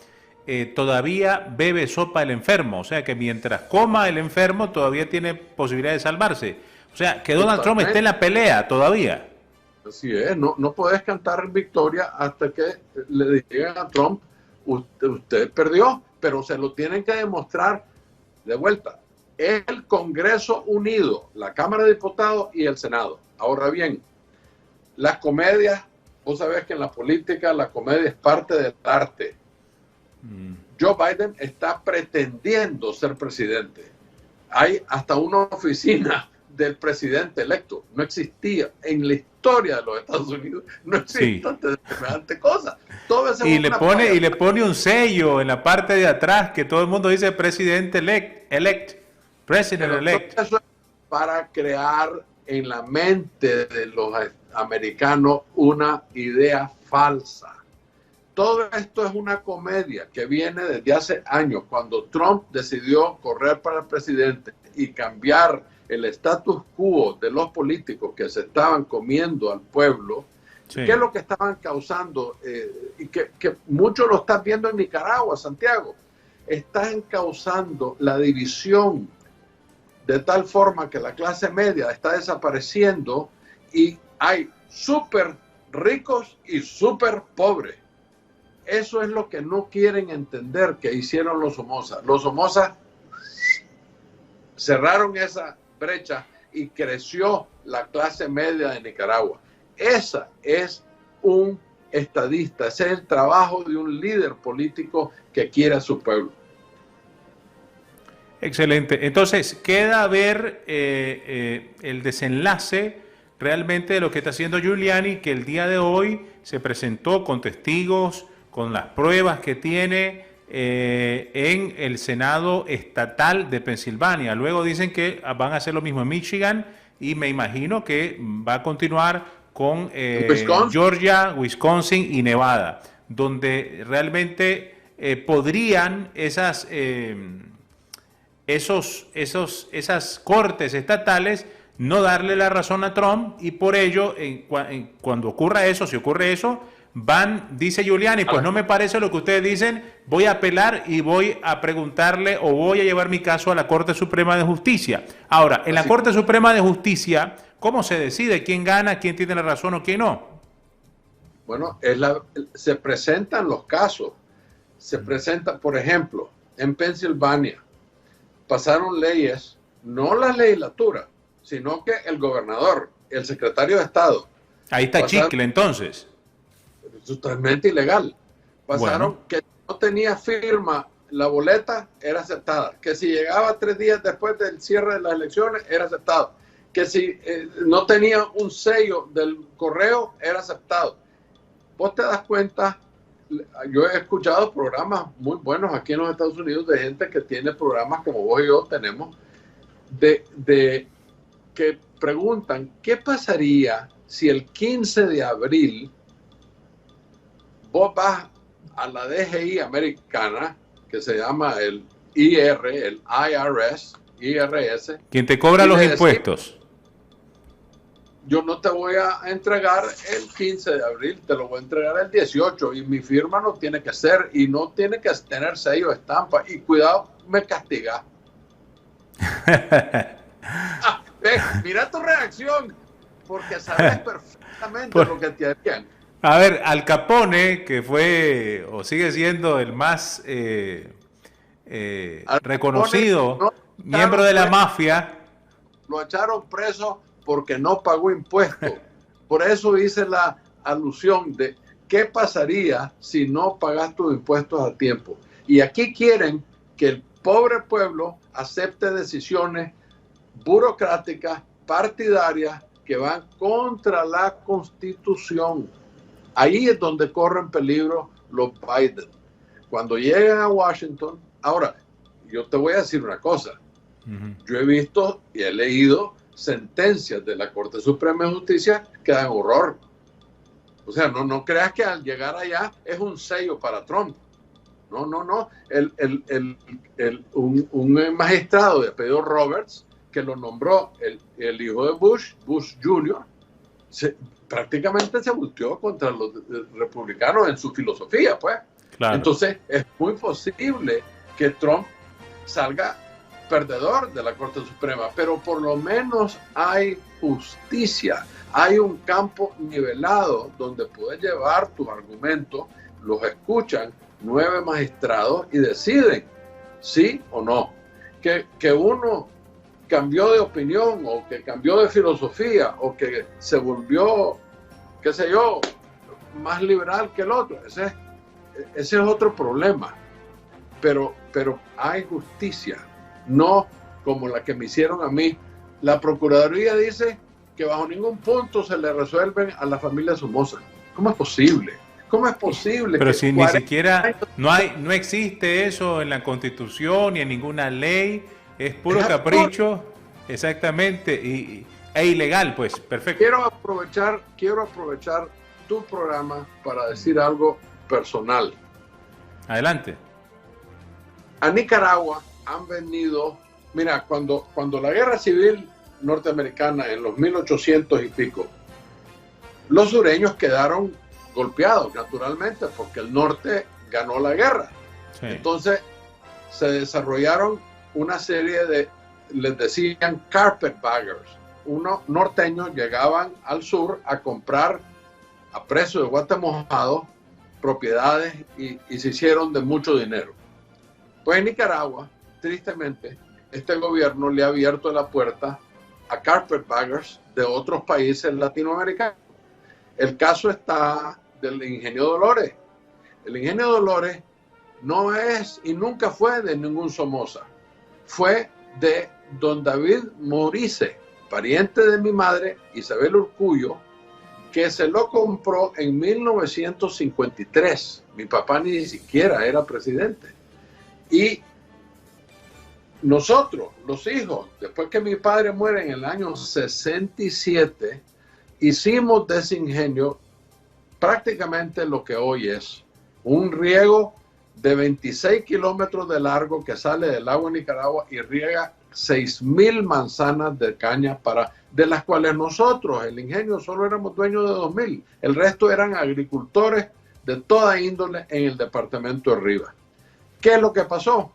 Speaker 1: Todavía bebe sopa el enfermo, o sea que mientras coma el enfermo todavía tiene posibilidad de salvarse. O sea que Donald Trump esté en la pelea todavía.
Speaker 2: Así es, no puedes cantar victoria hasta que le digan a Trump, usted perdió, pero se lo tienen que demostrar de vuelta. El Congreso unido, la Cámara de Diputados y el Senado. Ahora bien, las comedias, vos sabés que en la política la comedia es parte del arte. Joe Biden está pretendiendo ser presidente. Hay hasta una oficina del presidente electo. No existía en la historia de los Estados Unidos, no existe semejante cosa.
Speaker 1: Y le pone un sello en la parte de atrás que todo el mundo dice presidente president elect.
Speaker 2: Eso es para crear en la mente de los americanos una idea falsa. Todo esto es una comedia que viene desde hace años, cuando Trump decidió correr para el presidente y cambiar el status quo de los políticos que se estaban comiendo al pueblo. Sí. ¿Qué es lo que estaban causando? Y que muchos lo están viendo en Nicaragua, Santiago. Están causando la división de tal forma que la clase media está desapareciendo y hay súper ricos y súper pobres. Eso es lo que no quieren entender que hicieron los Somoza. Los Somoza cerraron esa brecha y creció la clase media de Nicaragua. Esa es un estadista, ese es el trabajo de un líder político que quiere a su pueblo.
Speaker 1: Excelente. Entonces, queda ver el desenlace realmente de lo que está haciendo Giuliani, que el día de hoy se presentó con testigos, con las pruebas que tiene en el Senado estatal de Pensilvania. Luego dicen que van a hacer lo mismo en Michigan y me imagino que va a continuar con Georgia, Wisconsin y Nevada, donde realmente podrían esas cortes estatales no darle la razón a Trump, y por ello, cuando ocurra eso, si ocurre eso, dice Giuliani, pues no me parece lo que ustedes dicen, voy a apelar y voy a preguntarle o voy a llevar mi caso a la Corte Suprema de Justicia. Ahora, en la Corte Suprema de Justicia, ¿cómo se decide quién gana, quién tiene la razón o quién no?
Speaker 2: Bueno, se presentan los casos. Se presenta, por ejemplo, en Pensilvania, pasaron leyes, no la legislatura, sino que el gobernador, el secretario de Estado.
Speaker 1: Ahí está chicle, entonces.
Speaker 2: Totalmente ilegal. Pasaron que no tenía firma la boleta, era aceptada. Que si llegaba 3 días después del cierre de las elecciones, era aceptado. Que si no tenía un sello del correo, era aceptado. Vos te das cuenta, yo he escuchado programas muy buenos aquí en los Estados Unidos de gente que tiene programas como vos y yo tenemos, de que preguntan, ¿qué pasaría si el 15 de abril vos vas a la DGI americana, que se llama el IRS,
Speaker 1: quien te cobra los impuestos?
Speaker 2: yo no te voy a entregar el 15 de abril, te lo voy a entregar el 18 y mi firma no tiene que ser y no tiene que tener sello, estampa y cuidado, me castiga. Mira tu reacción, porque sabes perfectamente lo que te harían.
Speaker 1: A ver, Al Capone, que fue o sigue siendo el más reconocido
Speaker 2: no,
Speaker 1: miembro de la mafia.
Speaker 2: Lo echaron preso porque no pagó impuestos. Por eso hice la alusión de qué pasaría si no pagas tus impuestos a tiempo. Y aquí quieren que el pobre pueblo acepte decisiones burocráticas, partidarias, que van contra la Constitución. Ahí es donde corren peligro los Biden. Cuando llegan a Washington, ahora, yo te voy a decir una cosa. Yo he visto y he leído sentencias de la Corte Suprema de Justicia que dan horror. O sea, no creas que al llegar allá es un sello para Trump. No. Un magistrado de apellido Roberts, que lo nombró el hijo de Bush Jr., prácticamente se volteó contra los republicanos en su filosofía, pues. Claro. Entonces, es muy posible que Trump salga perdedor de la Corte Suprema, pero por lo menos hay justicia, hay un campo nivelado donde puedes llevar tus argumentos, los escuchan 9 magistrados y deciden sí o no. Que uno cambió de opinión o que cambió de filosofía o que se volvió, qué sé yo, más liberal que el otro, ese es otro problema, pero hay justicia, no como la que me hicieron a mí. La Procuraduría dice que bajo ningún punto se le resuelven a la familia Somoza. ¿Cómo es posible? ¿Cómo es posible?
Speaker 1: Pero si ni siquiera no existe eso en la Constitución ni en ninguna ley, es puro capricho, exactamente, e ilegal, pues, perfecto.
Speaker 2: Quiero aprovechar tu programa para decir algo personal.
Speaker 1: Adelante.
Speaker 2: A Nicaragua han venido, mira, cuando la guerra civil norteamericana en los 1800 y pico, los sureños quedaron golpeados naturalmente porque el norte ganó la guerra. Sí. Entonces se desarrollaron una serie de, les decían carpetbaggers. Unos norteños llegaban al sur a comprar a precio de guate mojado propiedades y se hicieron de mucho dinero. Pues en Nicaragua, tristemente, este gobierno le ha abierto la puerta a carpetbaggers de otros países latinoamericanos. El caso está del Ingenio Dolores. El Ingenio Dolores no es y nunca fue de ningún Somoza. Fue de don David Morice, pariente de mi madre, Isabel Urcullo, que se lo compró en 1953. Mi papá ni siquiera era presidente. Y nosotros, los hijos, después que mi padre muere en el año 67, hicimos de ese ingenio prácticamente lo que hoy es un riego de 26 kilómetros de largo que sale del agua de Nicaragua y riega 6,000 manzanas de caña, de las cuales nosotros, el ingenio, solo éramos dueños de 2,000. El resto eran agricultores de toda índole en el departamento de Rivas. ¿Qué es lo que pasó?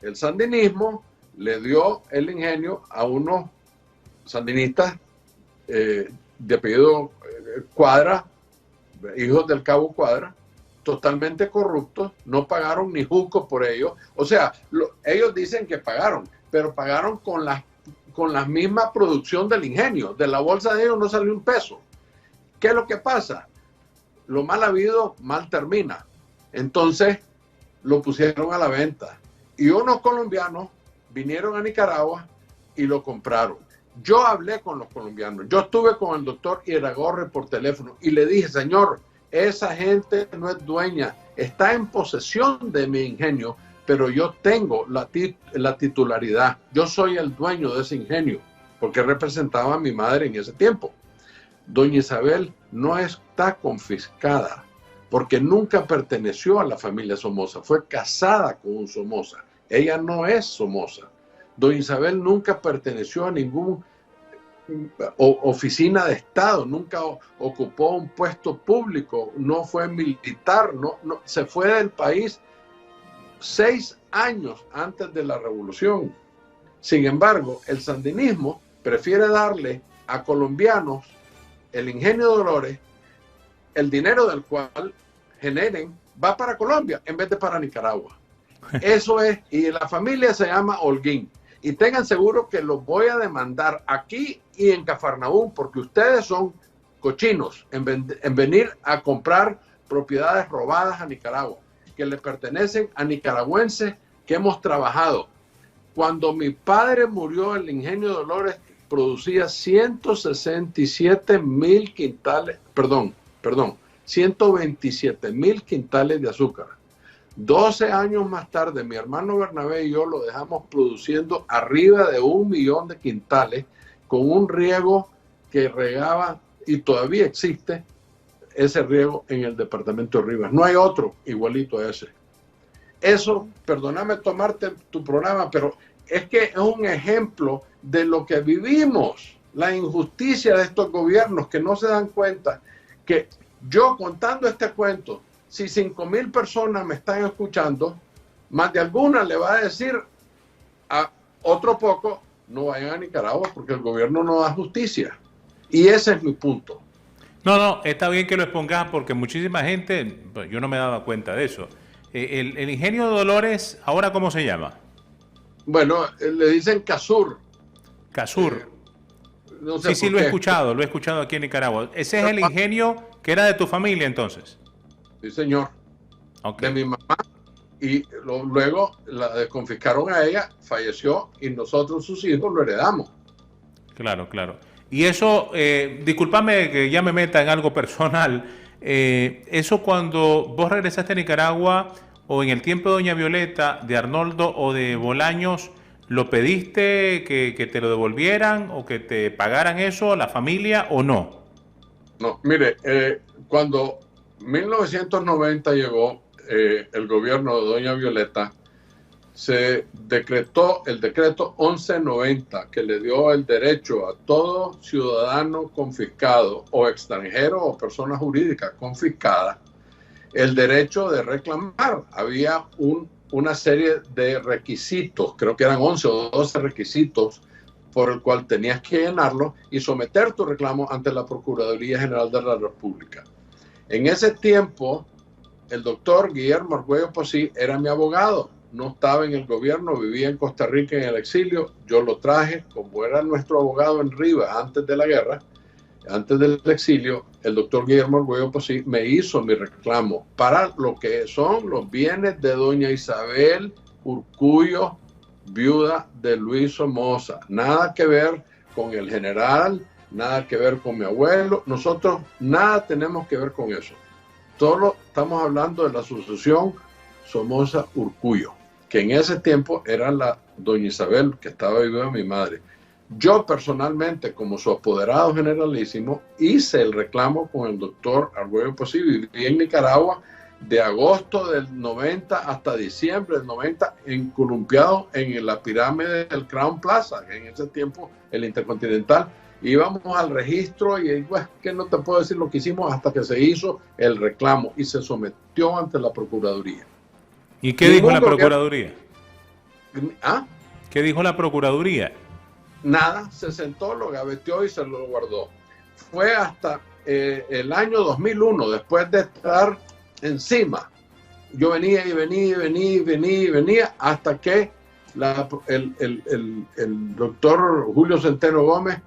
Speaker 2: El sandinismo le dio el ingenio a unos sandinistas de apellido Cuadra, hijos del cabo Cuadra, totalmente corruptos, no pagaron ni juscos por ellos. O sea, ellos dicen que pagaron, pero pagaron con la misma producción del ingenio. De la bolsa de ellos no salió un peso. ¿Qué es lo que pasa? Lo mal habido, mal termina. Entonces, lo pusieron a la venta. Y unos colombianos vinieron a Nicaragua y lo compraron. Yo hablé con los colombianos. Yo estuve con el doctor Iragorri por teléfono y le dije, señor, esa gente no es dueña, está en posesión de mi ingenio, pero yo tengo la titularidad. Yo soy el dueño de ese ingenio, porque representaba a mi madre en ese tiempo. Doña Isabel no está confiscada, porque nunca perteneció a la familia Somoza, fue casada con un Somoza. Ella no es Somoza. Doña Isabel nunca perteneció a ningún oficina de Estado, nunca ocupó un puesto público, no fue militar, se fue del país 6 años antes de la revolución. Sin embargo, el sandinismo prefiere darle a colombianos el ingenio Dolores, el dinero del cual generen va para Colombia en vez de para Nicaragua. Eso es, y la familia se llama Holguín. Y tengan seguro que los voy a demandar aquí y en Cafarnaúm, porque ustedes son cochinos en venir a comprar propiedades robadas a Nicaragua, que le pertenecen a nicaragüenses que hemos trabajado. Cuando mi padre murió, el ingenio Dolores producía 167,000 quintales, perdón, 127,000 quintales de azúcar. 12 años más tarde, mi hermano Bernabé y yo lo dejamos produciendo arriba de 1 millón de quintales con un riego que regaba, y todavía existe ese riego en el departamento de Rivas. No hay otro igualito a ese. Eso, perdóname tomarte tu programa, pero es que es un ejemplo de lo que vivimos, la injusticia de estos gobiernos que no se dan cuenta que yo contando este cuento, si 5,000 personas me están escuchando, más de alguna le va a decir a otro poco, no vayan a Nicaragua porque el gobierno no da justicia. Y ese es mi punto.
Speaker 1: No, está bien que lo expongas porque muchísima gente, pues, yo no me daba cuenta de eso. El ingenio Dolores, ¿ahora cómo se llama?
Speaker 2: Bueno, le dicen Casur.
Speaker 1: Casur.
Speaker 2: No sé
Speaker 1: Sí, lo he escuchado aquí en Nicaragua. Ese es el ingenio que era de tu familia entonces.
Speaker 2: Sí, señor.
Speaker 1: Okay.
Speaker 2: De mi mamá. Y luego la desconfiscaron a ella, falleció y nosotros, sus hijos, lo heredamos.
Speaker 1: Claro. Y eso, discúlpame que ya me meta en algo personal, eso cuando vos regresaste a Nicaragua o en el tiempo de Doña Violeta, de Arnoldo o de Bolaños, ¿lo pediste que te lo devolvieran o que te pagaran eso, la familia o no?
Speaker 2: No, mire, cuando 1990 llegó el gobierno de Doña Violeta, se decretó el decreto 1190 que le dio el derecho a todo ciudadano confiscado o extranjero o persona jurídica confiscada el derecho de reclamar. Había una serie de requisitos, creo que eran 11 o 12 requisitos por el cual tenías que llenarlo y someter tu reclamo ante la Procuraduría General de la República. En ese tiempo, el doctor Guillermo Argüello Posí era mi abogado. No estaba en el gobierno, vivía en Costa Rica en el exilio. Yo lo traje, como era nuestro abogado en Rivas antes de la guerra, antes del exilio, el doctor Guillermo Argüello Posí me hizo mi reclamo para lo que son los bienes de doña Isabel Urcullo, viuda de Luis Somoza. Nada que ver con el general, nada que ver con mi abuelo. Nosotros nada tenemos que ver con eso. Solo estamos hablando de la asociación Somoza Urcullo, que en ese tiempo era la doña Isabel, que estaba viva mi madre. Yo personalmente, como su apoderado generalísimo, hice el reclamo con el doctor Argüello Posí. Viví en Nicaragua de agosto del 90 hasta diciembre del 90, columpiado en la pirámide del Crown Plaza, en ese tiempo el Intercontinental. Íbamos al registro y pues, que no te puedo decir lo que hicimos hasta que se hizo el reclamo y se sometió ante la Procuraduría.
Speaker 1: ¿Y qué dijo la Procuraduría?
Speaker 2: ¿Ah?
Speaker 1: ¿Qué dijo la Procuraduría?
Speaker 2: Nada, se sentó, lo gaveteó y se lo guardó. Fue hasta el año 2001, después de estar encima. Yo venía hasta que el doctor Julio Centeno Gómez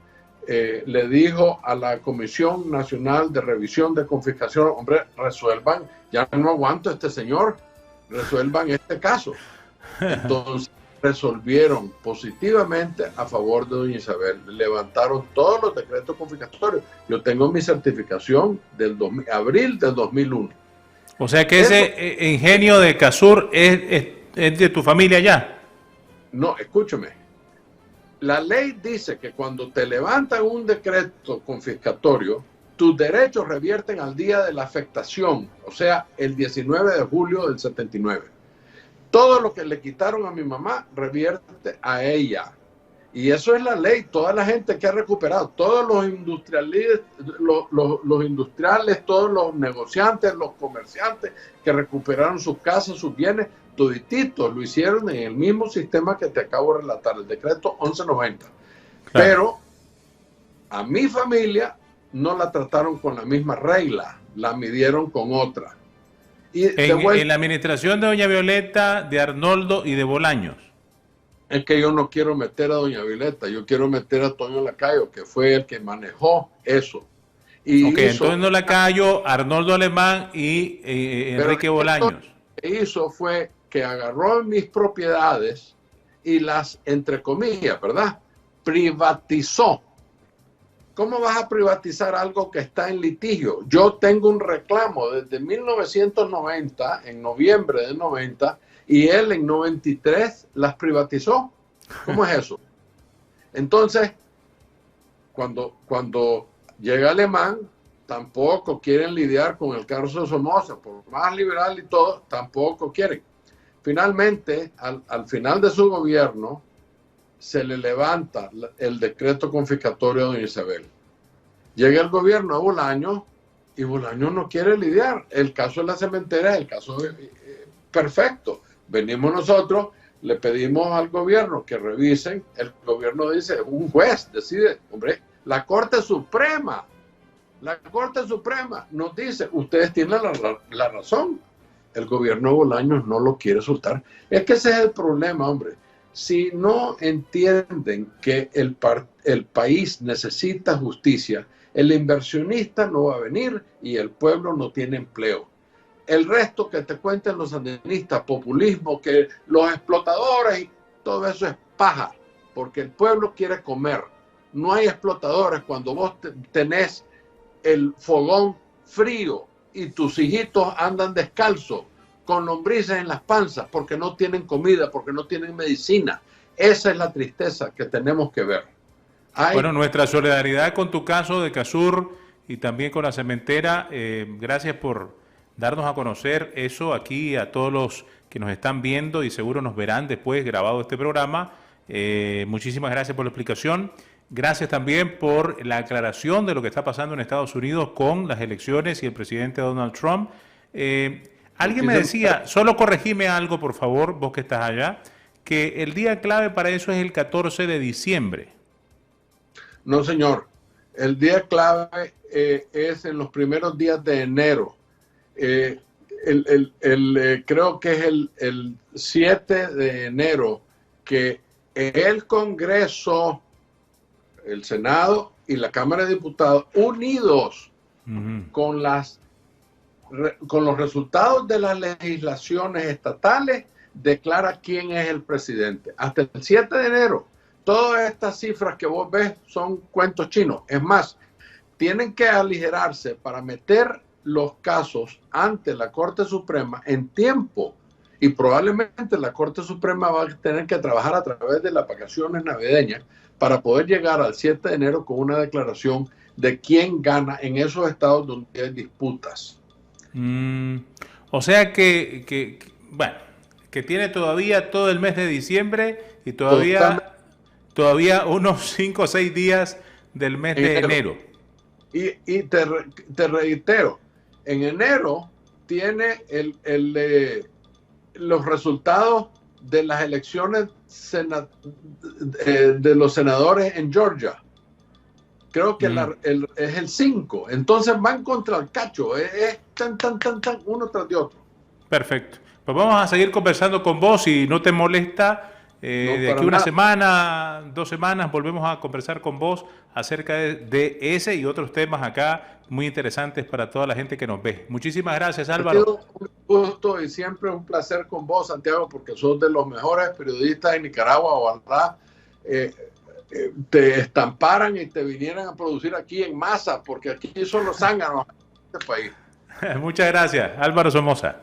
Speaker 2: le dijo a la Comisión Nacional de Revisión de Confiscación, hombre, resuelvan, ya no aguanto a este señor, resuelvan este caso. Entonces resolvieron positivamente a favor de doña Isabel, levantaron todos los decretos confiscatorios. Yo tengo mi certificación del abril del 2001.
Speaker 1: O sea que ese ingenio de Casur es de tu familia ya.
Speaker 2: No, escúchame. La ley dice que cuando te levantan un decreto confiscatorio, tus derechos revierten al día de la afectación, o sea, el 19 de julio del 79. Todo lo que le quitaron a mi mamá revierte a ella. Y eso es la ley. Toda la gente que ha recuperado, todos los industriales, los industriales, todos los negociantes, los comerciantes que recuperaron sus casas, sus bienes, todititos lo hicieron en el mismo sistema que te acabo de relatar, el decreto 1190. Claro. Pero a mi familia no la trataron con la misma regla, la midieron con otra. Y
Speaker 1: en la administración de doña Violeta, de Arnoldo y de Bolaños.
Speaker 2: Es que yo no quiero meter a doña Violeta, yo quiero meter a Toño Lacayo, que fue el que manejó eso.
Speaker 1: Y Antonio Lacayo, Arnoldo Alemán y Enrique Bolaños.
Speaker 2: Lo que hizo fue que agarró mis propiedades y las, entre comillas, ¿verdad?, privatizó. ¿Cómo vas a privatizar algo que está en litigio? Yo tengo un reclamo desde 1990, en noviembre del 90, y él en 93 las privatizó. ¿Cómo es eso? Entonces, cuando llega Alemán, tampoco quieren lidiar con el caso de Somoza, por más liberal y todo, tampoco quieren. Finalmente, al final de su gobierno, se le levanta el decreto confiscatorio de doña Isabel. Llega el gobierno de Bolaños y Bolaños no quiere lidiar. El caso de la cementera es el caso perfecto. Venimos nosotros, le pedimos al gobierno que revisen, el gobierno dice, un juez decide, hombre, la Corte Suprema nos dice, ustedes tienen la razón. El gobierno de Bolaños no lo quiere soltar. Es que ese es el problema, hombre. Si no entienden que el país necesita justicia, el inversionista no va a venir y el pueblo no tiene empleo. El resto que te cuenten los sandinistas, populismo, que los explotadores, todo eso es paja, porque el pueblo quiere comer. No hay explotadores cuando vos tenés el fogón frío y tus hijitos andan descalzos, con lombrices en las panzas, porque no tienen comida, porque no tienen medicina. Esa es la tristeza que tenemos que ver.
Speaker 1: Bueno, nuestra solidaridad con tu caso de Casur y también con la cementera. Gracias por darnos a conocer eso aquí a todos los que nos están viendo y seguro nos verán después grabado este programa. Muchísimas gracias por la explicación. Gracias también por la aclaración de lo que está pasando en Estados Unidos con las elecciones y el presidente Donald Trump. Alguien me decía, solo corregime algo, por favor, vos que estás allá, que el día clave para eso es el 14 de diciembre.
Speaker 2: No, señor. El día clave es en los primeros días de enero. Creo que es el 7 de enero que el Congreso, el Senado y la Cámara de Diputados, unidos con los resultados de las legislaciones estatales, declara quién es el presidente. Hasta el 7 de enero, todas estas cifras que vos ves son cuentos chinos. Es más, tienen que aligerarse para meter los casos ante la Corte Suprema en tiempo. Y probablemente la Corte Suprema va a tener que trabajar a través de las vacaciones navideñas para poder llegar al 7 de enero con una declaración de quién gana en esos estados donde hay disputas.
Speaker 1: O sea que tiene todavía todo el mes de diciembre y todavía unos 5 o 6 días del mes de enero.
Speaker 2: Y te reitero, en enero tiene los resultados de las elecciones de los senadores en Georgia. Creo que es el 5. Entonces van contra el cacho. Es tan, uno tras de otro.
Speaker 1: Perfecto. Pues vamos a seguir conversando con vos. Si no te molesta, de aquí una semana, 2 semanas, volvemos a conversar con vos acerca de ese y otros temas acá muy interesantes para toda la gente que nos ve. Muchísimas gracias, Álvaro.
Speaker 2: Ha sido un gusto y siempre un placer con vos, Santiago, porque sos de los mejores periodistas de Nicaragua. Ojalá te estamparan y te vinieran a producir aquí en masa, porque aquí son los zánganos de este país.
Speaker 1: Muchas gracias, Álvaro Somoza.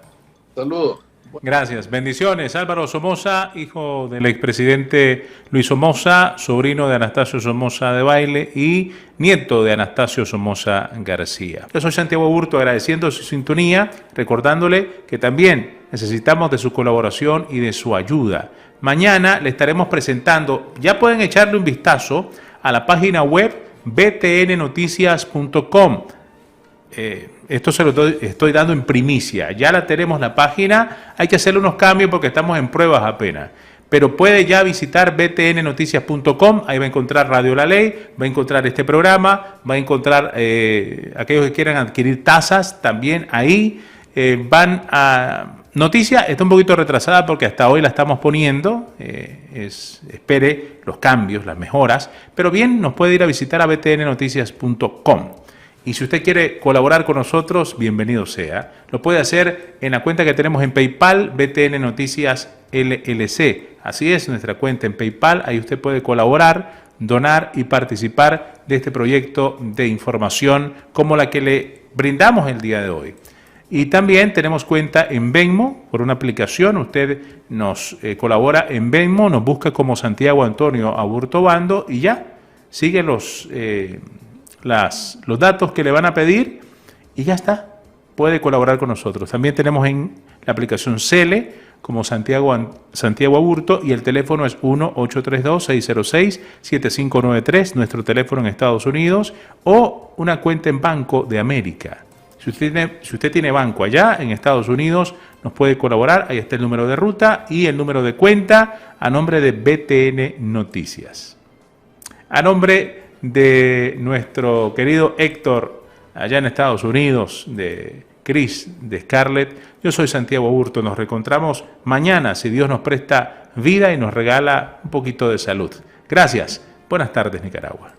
Speaker 2: Saludos.
Speaker 1: Gracias. Bendiciones. Álvaro Somoza, hijo del expresidente Luis Somoza, sobrino de Anastasio Somoza de Baile y nieto de Anastasio Somoza García. Yo soy Santiago Aburto, agradeciendo su sintonía, recordándole que también necesitamos de su colaboración y de su ayuda. Mañana le estaremos presentando, ya pueden echarle un vistazo a la página web btnnoticias.com. Esto se lo estoy dando en primicia. Ya la tenemos la página, hay que hacerle unos cambios porque estamos en pruebas apenas. Pero puede ya visitar btnnoticias.com, ahí va a encontrar Radio La Ley, va a encontrar este programa, va a encontrar aquellos que quieran adquirir tazas, también ahí van a... Noticia está un poquito retrasada porque hasta hoy la estamos poniendo, espere los cambios, las mejoras, pero bien, nos puede ir a visitar a btnnoticias.com. Y si usted quiere colaborar con nosotros, bienvenido sea. Lo puede hacer en la cuenta que tenemos en PayPal, BTN Noticias LLC. Así es, nuestra cuenta en PayPal. Ahí usted puede colaborar, donar y participar de este proyecto de información como la que le brindamos el día de hoy. Y también tenemos cuenta en Venmo, por una aplicación. Usted nos colabora en Venmo, nos busca como Santiago Antonio Aburto Bando y ya, sigue los datos que le van a pedir y ya está, puede colaborar con nosotros. También tenemos en la aplicación Cele como Santiago Aburto y el teléfono es 1-832-606-7593, nuestro teléfono en Estados Unidos, o una cuenta en Banco de América. Si usted tiene banco allá en Estados Unidos, nos puede colaborar, ahí está el número de ruta y el número de cuenta a nombre de BTN Noticias. A nombre de nuestro querido Héctor, allá en Estados Unidos, de Chris, de Scarlett, yo soy Santiago Aburto. Nos reencontramos mañana, si Dios nos presta vida y nos regala un poquito de salud. Gracias. Buenas tardes, Nicaragua.